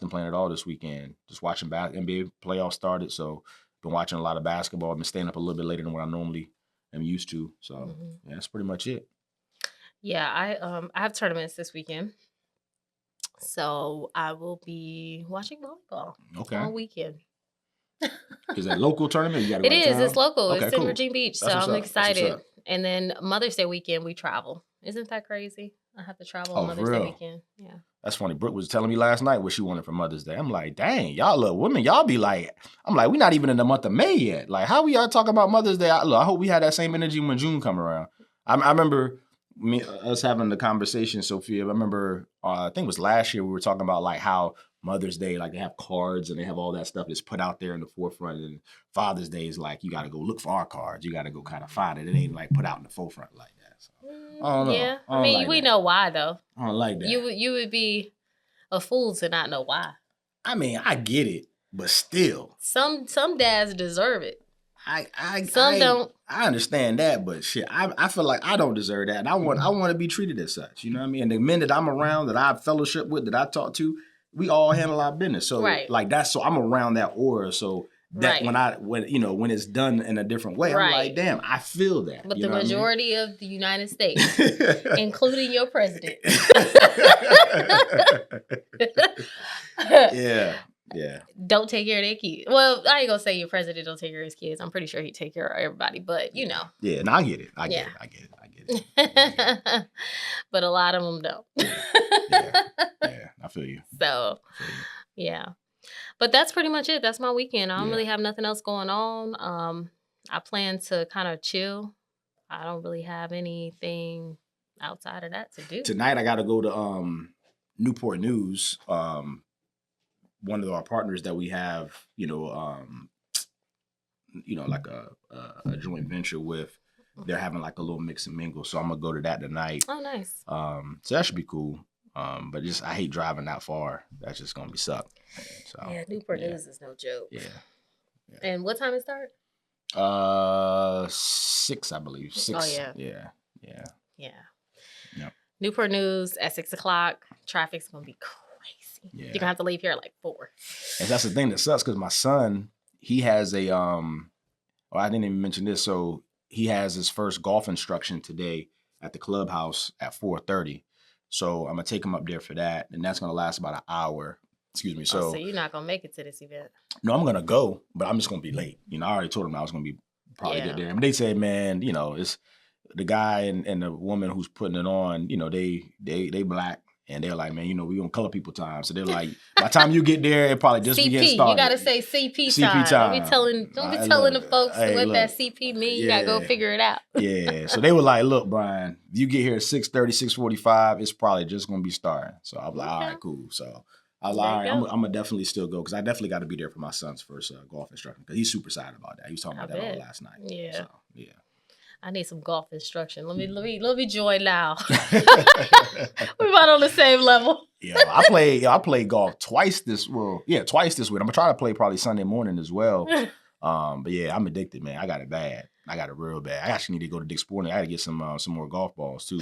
planned at all this weekend. Just watching NBA playoffs started, so been watching a lot of basketball. I've been staying up a little bit later than what I normally am used to. So yeah, that's pretty much it. Yeah, I have tournaments this weekend, so I will be watching volleyball all weekend. Is that local tournament? You gotta go It is. Town? It's local. Okay, it's in cool. Virginia Beach, That's so I'm excited. up. And then Mother's Day weekend, we travel. Isn't that crazy? I have to travel on Mother's Day weekend. Yeah. That's funny. Brooke was telling me last night what she wanted for Mother's Day. I'm like, dang, y'all little women, y'all be like, I'm like, we're not even in the month of May yet. Like, how we are talking about Mother's Day? I hope we had that same energy when June come around. I remember us having the conversation, Sophia. I remember, I think it was last year, we were talking about like how Mother's Day, like they have cards and they have all that stuff that's put out there in the forefront. And Father's Day is like, you got to go look for our cards. You got to go kind of find it. It ain't like put out in the forefront like that. So, I don't know. Yeah. I mean, like we know why though. I don't like that. You would be a fool to not know why. I mean, I get it, but still. Some dads deserve it. Some don't. I understand that, but shit, I feel like I don't deserve that. And I want to be treated as such. You know what I mean? And the men that I'm around, that I fellowship with, that I talk to, we all handle our business. So like that's so I'm around that aura. So that when it's done in a different way, I'm like, damn, I feel that. But the majority of the United States, including your president. Yeah. Don't take care of their kids. Well, I ain't gonna say your president don't take care of his kids. I'm pretty sure he take care of everybody, but you know. Yeah, no, I get it. I get it. But a lot of them don't. Yeah, I feel you. So, yeah. But that's pretty much it. That's my weekend. I don't really have nothing else going on. I plan to kind of chill. I don't really have anything outside of that to do. Tonight I got to go to Newport News. One of our partners that we have, like a joint venture with, they're having like a little mix and mingle. So I'm gonna go to that tonight. Oh, nice. So that should be cool. But I hate driving that far. That's just gonna be suck. So yeah, Newport News is no joke. Yeah. And what time it start? 6, I believe. 6. Oh yeah. Yeah. Yep. Newport News at 6:00. Traffic's gonna be crazy. Yeah. You're gonna have to leave here at like 4. And that's the thing that sucks because my son, he has a I didn't even mention this. So he has his first golf instruction today at the clubhouse at 4:30. So I'm gonna take him up there for that, and that's gonna last about an hour. Excuse me. So you're not gonna make it to this event? No, I'm gonna go, but I'm just gonna be late. I already told him I was gonna be probably get there. But they say, man, it's the guy and the woman who's putting it on. They black. And they're like, man, we on color people time. So they're like, by the time you get there, it probably just begins started. You gotta say CP time. Don't be telling the folks what that CP mean. You gotta go figure it out. Yeah. So they were like, look, Bryan, if you get here at 6:30, 6:45, it's probably just gonna be starting. So I'm like, all right, cool. So I was like, all right, I'm gonna definitely still go because I definitely got to be there for my son's first golf instruction because he's super excited about that. He was talking about that all last night. Yeah. So, yeah. I need some golf instruction. Let me join now. We're about on the same level. Yeah, I play golf twice this week. I'm gonna try to play probably Sunday morning as well. But yeah, I'm addicted, man. I got it bad. I got it real bad. I actually need to go to Dick's Sporting. I got to get some more golf balls too.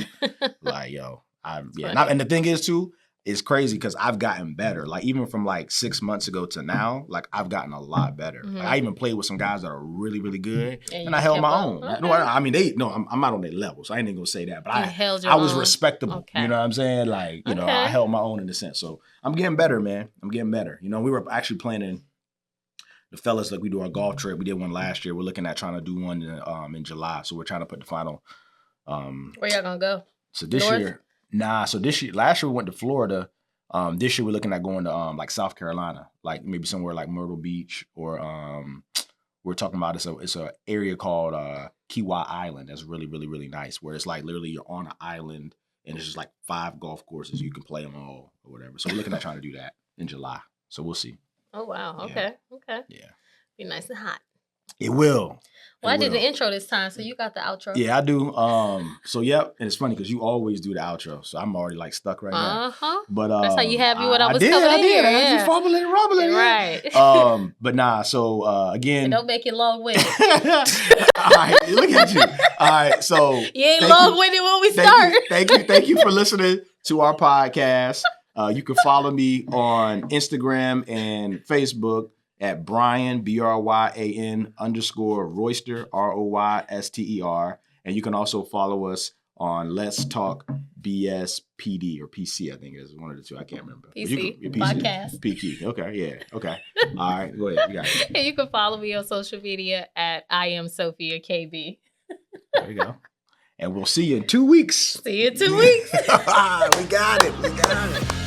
Like, and the thing is too, it's crazy because I've gotten better. Like even from like 6 months ago to now, like I've gotten a lot better. Mm-hmm. Like, I even played with some guys that are really, really good, and I held my own. Okay. I'm not on their level, so I ain't even gonna say that. But I was respectable. Okay. You know what I'm saying? Like, I held my own in a sense. So I'm getting better, man. I'm getting better. We were actually planning. The fellas, like we do our golf trip. We did one last year. We're looking at trying to do one in July. So we're trying to put the final. Where y'all gonna go? So this year. Nah, so last year we went to Florida. This year we're looking at going to like South Carolina, like maybe somewhere like Myrtle Beach, or we're talking about it's a area called Kiwa Island that's really, really, really nice, where it's like literally you're on an island and it's just like 5 golf courses. You can play them all or whatever. So we're looking at trying to do that in July. So we'll see. Oh wow. Okay. Yeah. Be nice and hot. It will. Well, I did the intro this time, so you got the outro. Yeah, I do. So yep, and it's funny because you always do the outro, so I'm already like stuck right now. But that's how you had me when I was coming in I here. had you fumbling, rumbling, right? But nah. So again, don't make it long-winded. All right, look at you. All right, so you ain't long-winded when we start. Thank you for listening to our podcast. You can follow me on Instagram and Facebook at Bryan, BRYAN _Royster, ROYSTER. And you can also follow us on Let's Talk BS PD or PC, I think is one of the two. I can't remember. PC, podcast. PC. Okay, yeah. Okay. All right, go ahead. You got it. And you can follow me on social media at I am Sofia KB. There you go. And we'll see you in 2 weeks. See you in 2 weeks. We got it.